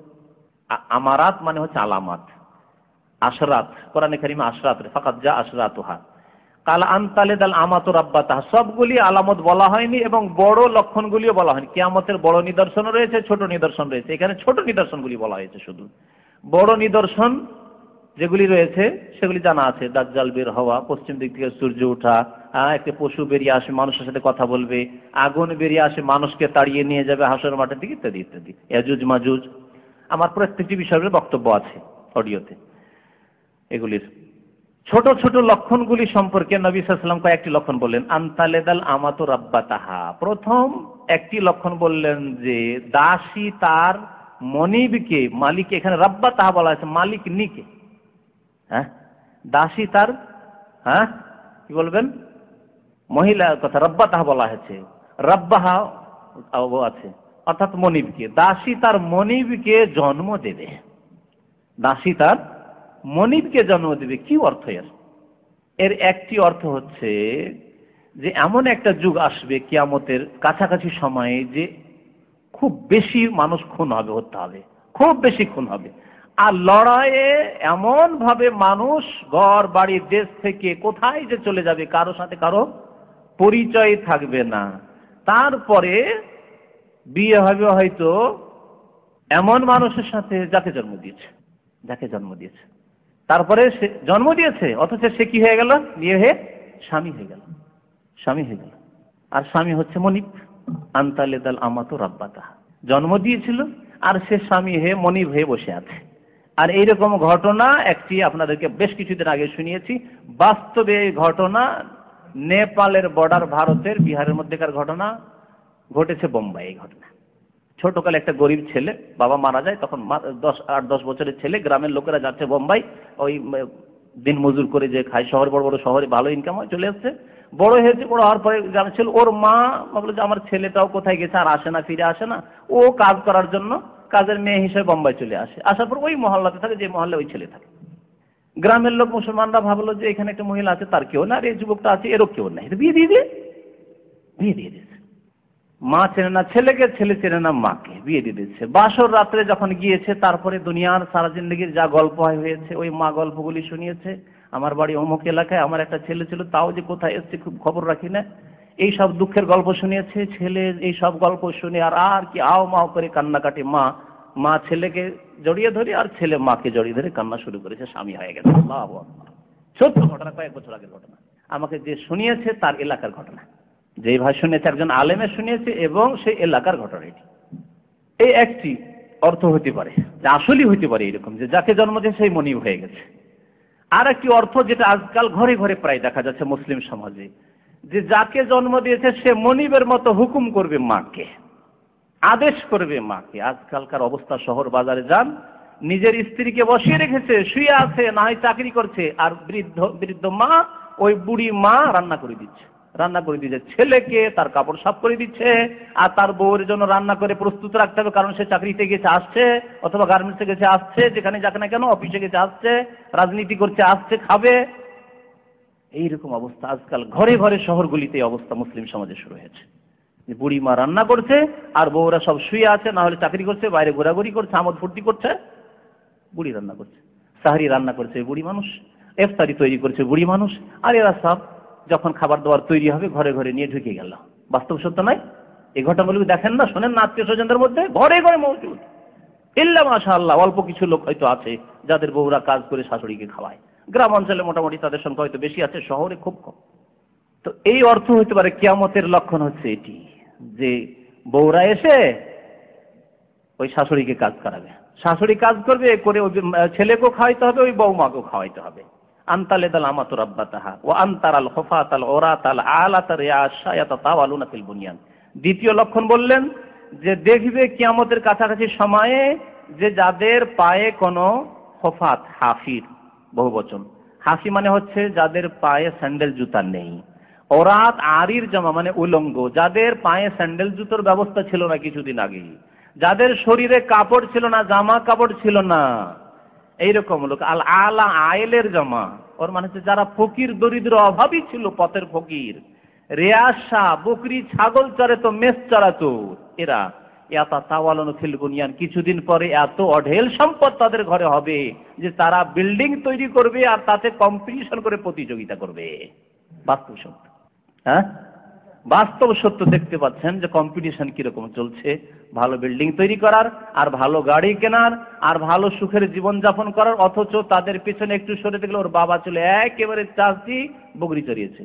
আমারাত মানে হচ্ছে আলামাত, আশরাত, কোরআনে কারিমে আশরাত, ফাকাত যা আশরাতুহা। কালা আনতালিদাল আমাতু রাব্বাতাহা, সবগুলি আলামত বলা হয়নি এবং বড় লক্ষণগুলিও বলা হয়নি। কিয়ামতের বড় নিদর্শন রয়েছে, ছোট নিদর্শন রয়েছে, এখানে ছোট নিদর্শনগুলি বলা হয়েছে শুধু। বড় নিদর্শন যেগুলি রয়েছে সেগুলি জানা আছে, দাজ্জাল বের হওয়া, পশ্চিম দিক থেকে সূর্য ওঠা, একটা পশু বেরিয়ে আসে মানুষের সাথে কথা বলবে, আগুন বেরিয়ে আসে মানুষকে তাড়িয়ে নিয়ে যাবে হাসর মাঠের দিকে, ইত্যাদি ইত্যাদি। ইয়াজুজ মাজুজ, আমার প্রত্যেকটি বিষয়ের বক্তব্য আছে অডিওতে। এগুলির ছোট ছোট লক্ষণগুলি সম্পর্কে নবী সাল্লাল্লাহু আলাইহি ওয়াসাল্লাম কয়েকটি লক্ষণ বললেন। আনতালেদাল আমাতু রাব্বাতাহা, প্রথম একটি লক্ষণ বললেন যে দাসী তার মনিবকে, মালিক, এখানে রাব্বাতাহা বলা হয়েছে মালিক নিকে, হ্যাঁ, দাসী তার, হ্যাঁ কি বলবেন, মহিলার কথা রাব্বাতাহা বলা হয়েছে, রাব্বাহা আছে অর্থাৎ মনিবকে। দাসী তার মনিবকে জন্ম দেবে, দাসী তার মনিবকে জন্ম দেবে। কি অর্থ এর একটি অর্থ হচ্ছে যে এমন একটা যুগ আসবে কিয়ামতের কাছাকাছি সময়ে যে খুব বেশি মানুষ খুন হবে, হতে হবে, খুব বেশি খুন হবে। আর লড়াইয়ে এমন ভাবে মানুষ ঘর বাড়ি দেশ থেকে কোথায় যে চলে যাবে, কারো সাথে কারো পরিচয় থাকবে না। তারপরে বিয়ে হবে হয়তো এমন মানুষের সাথে যাকে জন্ম দিয়েছে, যাকে জন্ম দিয়েছে, তারপরে সে জন্ম দিয়েছে অথচ সে কি হয়ে গেল, বিয়ে হয়ে স্বামী হয়ে গেল, স্বামী হয়ে গেল। আর স্বামী হচ্ছে মনিব। আনতালেদাল আমাতু রাব্বাতাহা, জন্ম দিয়েছিল আর সে স্বামী হয়ে মনিব হয়ে বসে আছে। আর এইরকম ঘটনা একটি আপনাদেরকে বেশ কিছুদিন আগে শুনিয়েছি। বাস্তবে এই ঘটনা নেপালের বর্ডার, ভারতের বিহারের মধ্যেকার ঘটনা ঘটেছে বোম্বাই। এই ঘটনা ছোটকালে একটা গরিব ছেলে, বাবা মারা যায়, তখন 8-10 বছরের ছেলে, গ্রামের লোকেরা যাচ্ছে বোম্বাই, ওই দিন মজুর করে যে খায়, শহরে বড় বড় শহরে ভালো ইনকাম হয়, চলে আসছে, বড় হয়েছে, বড় হওয়ার পরে গ্রামের ছেলে, ওর মা ভাবলো যে আমার ছেলেটাও কোথায় গেছে, আর আসে না, ফিরে আসে না, ও কাজ করার জন্য কাজের মেয়ে হিসেবে বোম্বাই চলে আসে। আসার পর ওই মহল্লাতে থাকে যে মহল্লায় ওই ছেলে থাকে। গ্রামের লোক মুসলমানরা ভাবলো যে এখানে একটা মহিলা আছে, তার কেউ না, আর এই যুবকটা আছে, এরও কেউ নাই, বিয়ে দিয়ে দিয়ে বিয়ে দিয়ে দিয়েছে। মা চেনে না ছেলেকে, ছেলে চেনে না মাকে, বিয়ে দিয়ে দিচ্ছে। বাসর রাত্রে যখন গিয়েছে, তারপরে দুনিয়ার সারা জিন্দগির যা গল্প হয়েছে ওই মা গল্পগুলি শুনিয়েছে। আমার বাড়ি অমুক এলাকায়, আমার একটা ছেলে ছিল, তাও যে কোথায় এসছে খুব খবর রাখি না, এই সব দুঃখের গল্প শুনিয়েছে। ছেলে এই সব গল্প শুনে আর কি আও মাও করে কান্নাকাটি, মা ছেলেকে জড়িয়ে ধরে আর ছেলে মাকে জড়িয়ে ধরে কান্না শুরু করেছে, স্বামী হয়ে গেছে। আল্লাহু আকবার। সত্য ঘটনা, কয়েক বছর আগের ঘটনা, আমাকে যে শুনিয়েছে তার এলাকার ঘটনা, যে ভাই শুনেছে একজন আলেমের শুনিয়েছে এবং সেই এলাকার ঘটনা। এটি এই একটি অর্থ হতে পারে, যে আসলেই হতে পারে এরকম, যে যাকে জন্ম দিয়ে সেই মনিব হয়ে গেছে। আর একটি অর্থ যেটা আজকাল ঘরে ঘরে প্রায় দেখা যাচ্ছে মুসলিম সমাজে, যে যাকে জন্ম দিয়েছে সে মনিবের মতো হুকুম করবে মাকে, আদেশ করবে মাকে। আজকালকার অবস্থা, শহর বাজারে যান, নিজের স্ত্রীকে বসিয়ে রেখেছে, শুয়ে আছে, না হয় চাকরি করছে, আর বৃদ্ধ মা, ওই বুড়ি মা রান্না করে দিচ্ছে, ছেলেকে তার কাপড় সাফ করে দিচ্ছে, আর তার বউয়ের জন্য রান্না করে প্রস্তুত রাখতে হবে, কারণ সে চাকরিতে গেছে আসছে, অথবা গার্মেন্টসে গেছে আসছে, যেখানে যাক না কেন, অফিসে গেছে আসছে, রাজনীতি করছে আসছে, খাবে। এইরকম অবস্থা আজকাল ঘরে ঘরে শহরগুলিতে অবস্থা মুসলিম সমাজে শুরু হয়েছে। বুড়ি মা রান্না করছে আর বউরা সব শুয়ে আছে, না হলে চাকরি করছে, বাইরে ঘোরাঘুরি করছে, আমোদ ফুর্তি করছে, বুড়ি রান্না করছে। সাহরি রান্না করছে বুড়ি মানুষ, ইফতারি তৈরি করছে বুড়ি মানুষ, আর এরা সব যখন খাবার দাবার তৈরি হবে ঘরে ঘরে নিয়ে ঢুকে গেল। বাস্তব সত্য নয়? এই ঘটনাগুলো দেখেন না, শোনেন না আত্মীয় স্বজনদের মধ্যে, ঘরে ঘরে মৌজুদ। ইল্লা মাশাআল্লাহ, অল্প কিছু লোক হয়তো আছে যাদের বউরা কাজ করে শাশুড়িকে খাওয়ায়। গ্রাম অঞ্চলে মোটামুটি তাদের সংখ্যা হয়তো বেশি আছে, শহরে খুব কম। তো এই অর্থ হতে পারে কিয়ামতের লক্ষণ হচ্ছে এটি, যে বউরা এসে ওই শাশুড়িকে কাজ করাবে, শাশুড়ি কাজ করবে, করে ওই ছেলেকেও খাওয়াইতে হবে, ওই বউমাকেও খাওয়াইতে হবে। আনতালেদাল আমাতু রাব্বাতাহা ওয়া আনতারাল খুফাতাল উরাতাল আলাতা রিয়াশা ইয়াতাতাওয়ালুনা ফিল বুনিয়ান। দ্বিতীয় লক্ষণ বললেন যে দেখবে কিয়ামতের কাছাকাছি সময়ে যে যাদের পায়ে কোনো খুফাত, হাফির বহুবচন, হাফি মানে হচ্ছে যাদের পায়ে স্যান্ডেল জুতা নেই, ওরাত আরির জামা মানে উলঙ্গ, যাদের পায়ে স্যান্ডেল জুতোর ব্যবস্থা ছিল না কিছুদিন আগে, যাদের শরীরে কাপড় ছিল না, জামা কাপড় ছিল না, এইরকম লোক। আল আলা আয়েলের জামা, ওর মানে হচ্ছে যারা ফকির, দরিদ্র, অভাবী ছিল, পথের ফকির। রেয়াসা, বকরি ছাগল চড়ে তো মেষ চড়াতো, এরা ইয়াতাতাওয়ালানা ফিল বুনিয়ান, কিছুদিন পরে এত অঢেল সম্পদ তাদের ঘরে হবে যে তারা বিল্ডিং তৈরি করবে আর তাতে কম্পিটিশন করে প্রতিযোগিতা করবে। বাস্তব সত্য, হ্যাঁ বাস্তব সত্য দেখতে পাচ্ছেন যে কম্পিটিশন কিরকম চলছে, ভালো বিল্ডিং তৈরি করার, আর ভালো গাড়ি কেনার, আর ভালো সুখের জীবন যাপন করার। অথচ তাদের পেছনে একটু সরে দেখলে ওর বাবা চলে একেবারে চাষি, বকরি চড়িয়েছে,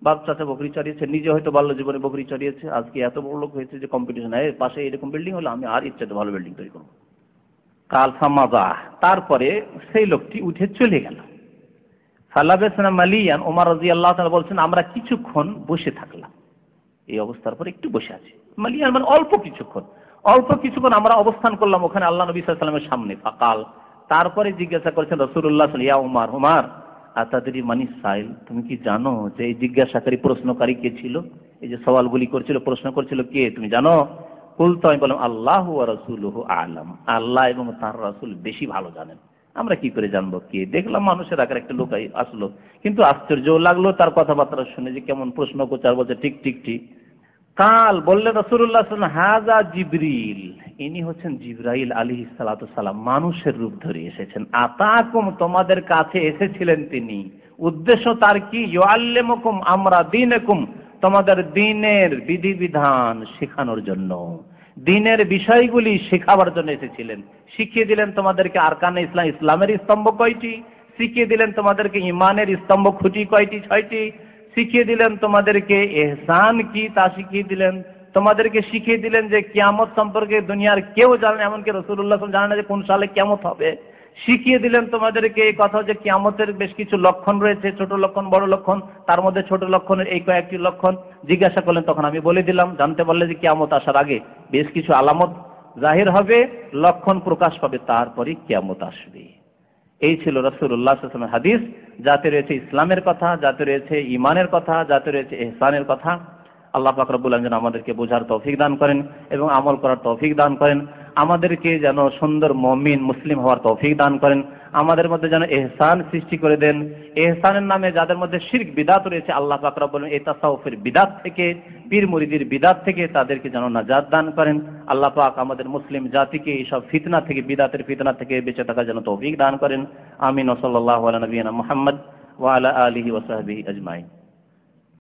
বাপ চাচা বকরি চড়িয়েছে, নিজে হয়তো বাল্য জীবনে বকরি চড়িয়েছে, আজকে এত বড় লোক হয়েছে যে কম্পিটিশন, এর পাশে এরকম বিল্ডিং হলো, আমি আর ইচ্ছাতে ভালো বিল্ডিং তৈরি করবো। কাল ফামাযা, তারপরে সেই লোকটি উঠে চলে গেল। ফালাবেসনা মালিয়ান, ওমর রাদিয়াল্লাহু তাআলা বলছেন আমরা কিছুক্ষণ বসে থাকলাম, এই অবস্থার পর একটু বসে আছি। মালিয়ান মানে অল্প কিছুক্ষণ আমরা অবস্থান করলাম ওখানে আল্লাহ নবী সাল্লাল্লাহু আলাইহি ওয়াসাল্লামের সামনে। ফাকাল, তারপরে জিজ্ঞাসা করেছেন রাসূলুল্লাহ সাল্লাল্লাহু আলাইহি ওয়াসাল্লাম, ইয়া উমর, উমর আতাদরি মানিস সাইল, তুমি কি জানো যে এই জিজ্ঞাসাকারী প্রশ্নকারী কে ছিল, এই যে সওয়ালগুলি করছিল প্রশ্ন করছিল কে, তুমি জানো? কুলতু, আমি বললাম আল্লাহু ওয়া রাসূলুহু আ'লাম, আল্লাহ এবং তার রাসূল বেশি ভালো জানেন, আমরা কি করে জানবো কে? দেখলাম মানুষের আকার একটা লোক আসলো, কিন্তু আশ্চর্য লাগলো তার কথাবার্তা শুনে যে কেমন প্রশ্ন করছে, আর বলছে ঠিক ঠিক ঠিক। কাল, বললেন রাসূলুল্লাহ সাল্লাল্লাহু আলাইহি ওয়াসাল্লাম, হাযা জিবরিল, ইনি হচ্ছেন জিবরাইল আলাইহিস সালাতু সালাম, মানুষের রূপ ধরে এসেছেন। আতাকুম, তোমাদের কাছে এসেছিলেন তিনি, উদ্দেশ্য তার কি? ইউআল্লিমুকুম আমরা দীনাকুম, তোমাদের দ্বীনের বিধিবিধান শেখানোর জন্য, দ্বীনের বিষয়গুলি শেখাবার জন্য এসেছিলেন। শিখিয়ে দিলেন তোমাদেরকে আরকানে ইসলাম, ইসলামের স্তম্ভ কয়টি, শিখিয়ে দিলেন তোমাদেরকে ঈমানের স্তম্ভ খুঁটি কয়টি, 6টি, শিখিয়ে দিলেন তোমাদেরকে ইহসান কি তা শিখিয়ে দিলেন, তোমাদেরকে শিখিয়ে দিলেন যে কিয়ামত সম্পর্কে দুনিয়ার কেউ জানে না, এমনকি রাসূলুল্লাহ সাল্লাল্লাহু আলাইহি ওয়াসাল্লাম জানে না যে কোন সালে কিয়ামত হবে। শিখিয়ে দিলেন তোমাদেরকে এই কথা যে কিয়ামতের বেশ কিছু লক্ষণ রয়েছে, ছোট লক্ষণ বড় লক্ষণ, তার মধ্যে ছোট লক্ষণের এই কয়েকটি লক্ষণ জিজ্ঞাসা করলেন, তখন আমি বলে দিলাম, জানতে পারলে যে কিয়ামত আসার আগে বেশ কিছু আলামত জাহির হবে, লক্ষণ প্রকাশ পাবে, তারপরে কিয়ামত আসবে। এই ছিল রাসূলুল্লাহ সাল্লাল্লাহু আলাইহি ওয়াসাল্লামের হাদিস, যাতে রয়েছে ইসলামের কথা, যাতে রয়েছে ঈমানের কথা, যাতে রয়েছে ইহসানের কথা। আল্লাহ পাক রব্বুল আলামিন যেন আমাদেরকে বোঝার তৌফিক দান করেন এবং আমল করার তৌফিক দান করেন, আমাদেরকে যেন সুন্দর মুমিন মুসলিম হওয়ার তৌফিক দান করেন, আমাদের মধ্যে যেন ইহসান সৃষ্টি করে দেন। ইহসানের নামে যাদের মধ্যে শিরক বিদআত রয়েছে, আল্লাহ পাক রব্বুল আলামিন এই তাসাউফের বিদআত থেকে, পীর মুরিদির বিদআত থেকে তাদেরকে যেন নাজাত দান করেন। আল্লাহ পাক আমাদের মুসলিম জাতিকে এই সব ফিতনা থেকে, বিদআতের ফিতনা থেকে বেঁচে থাকার জন্য তৌফিক দান করেন। আমিন। ওয়া সাল্লাল্লাহু আলা নবিয়িনা মুহাম্মদ ওয়া আলা আলিহি ওয়া সাহবিহি আজমাইন।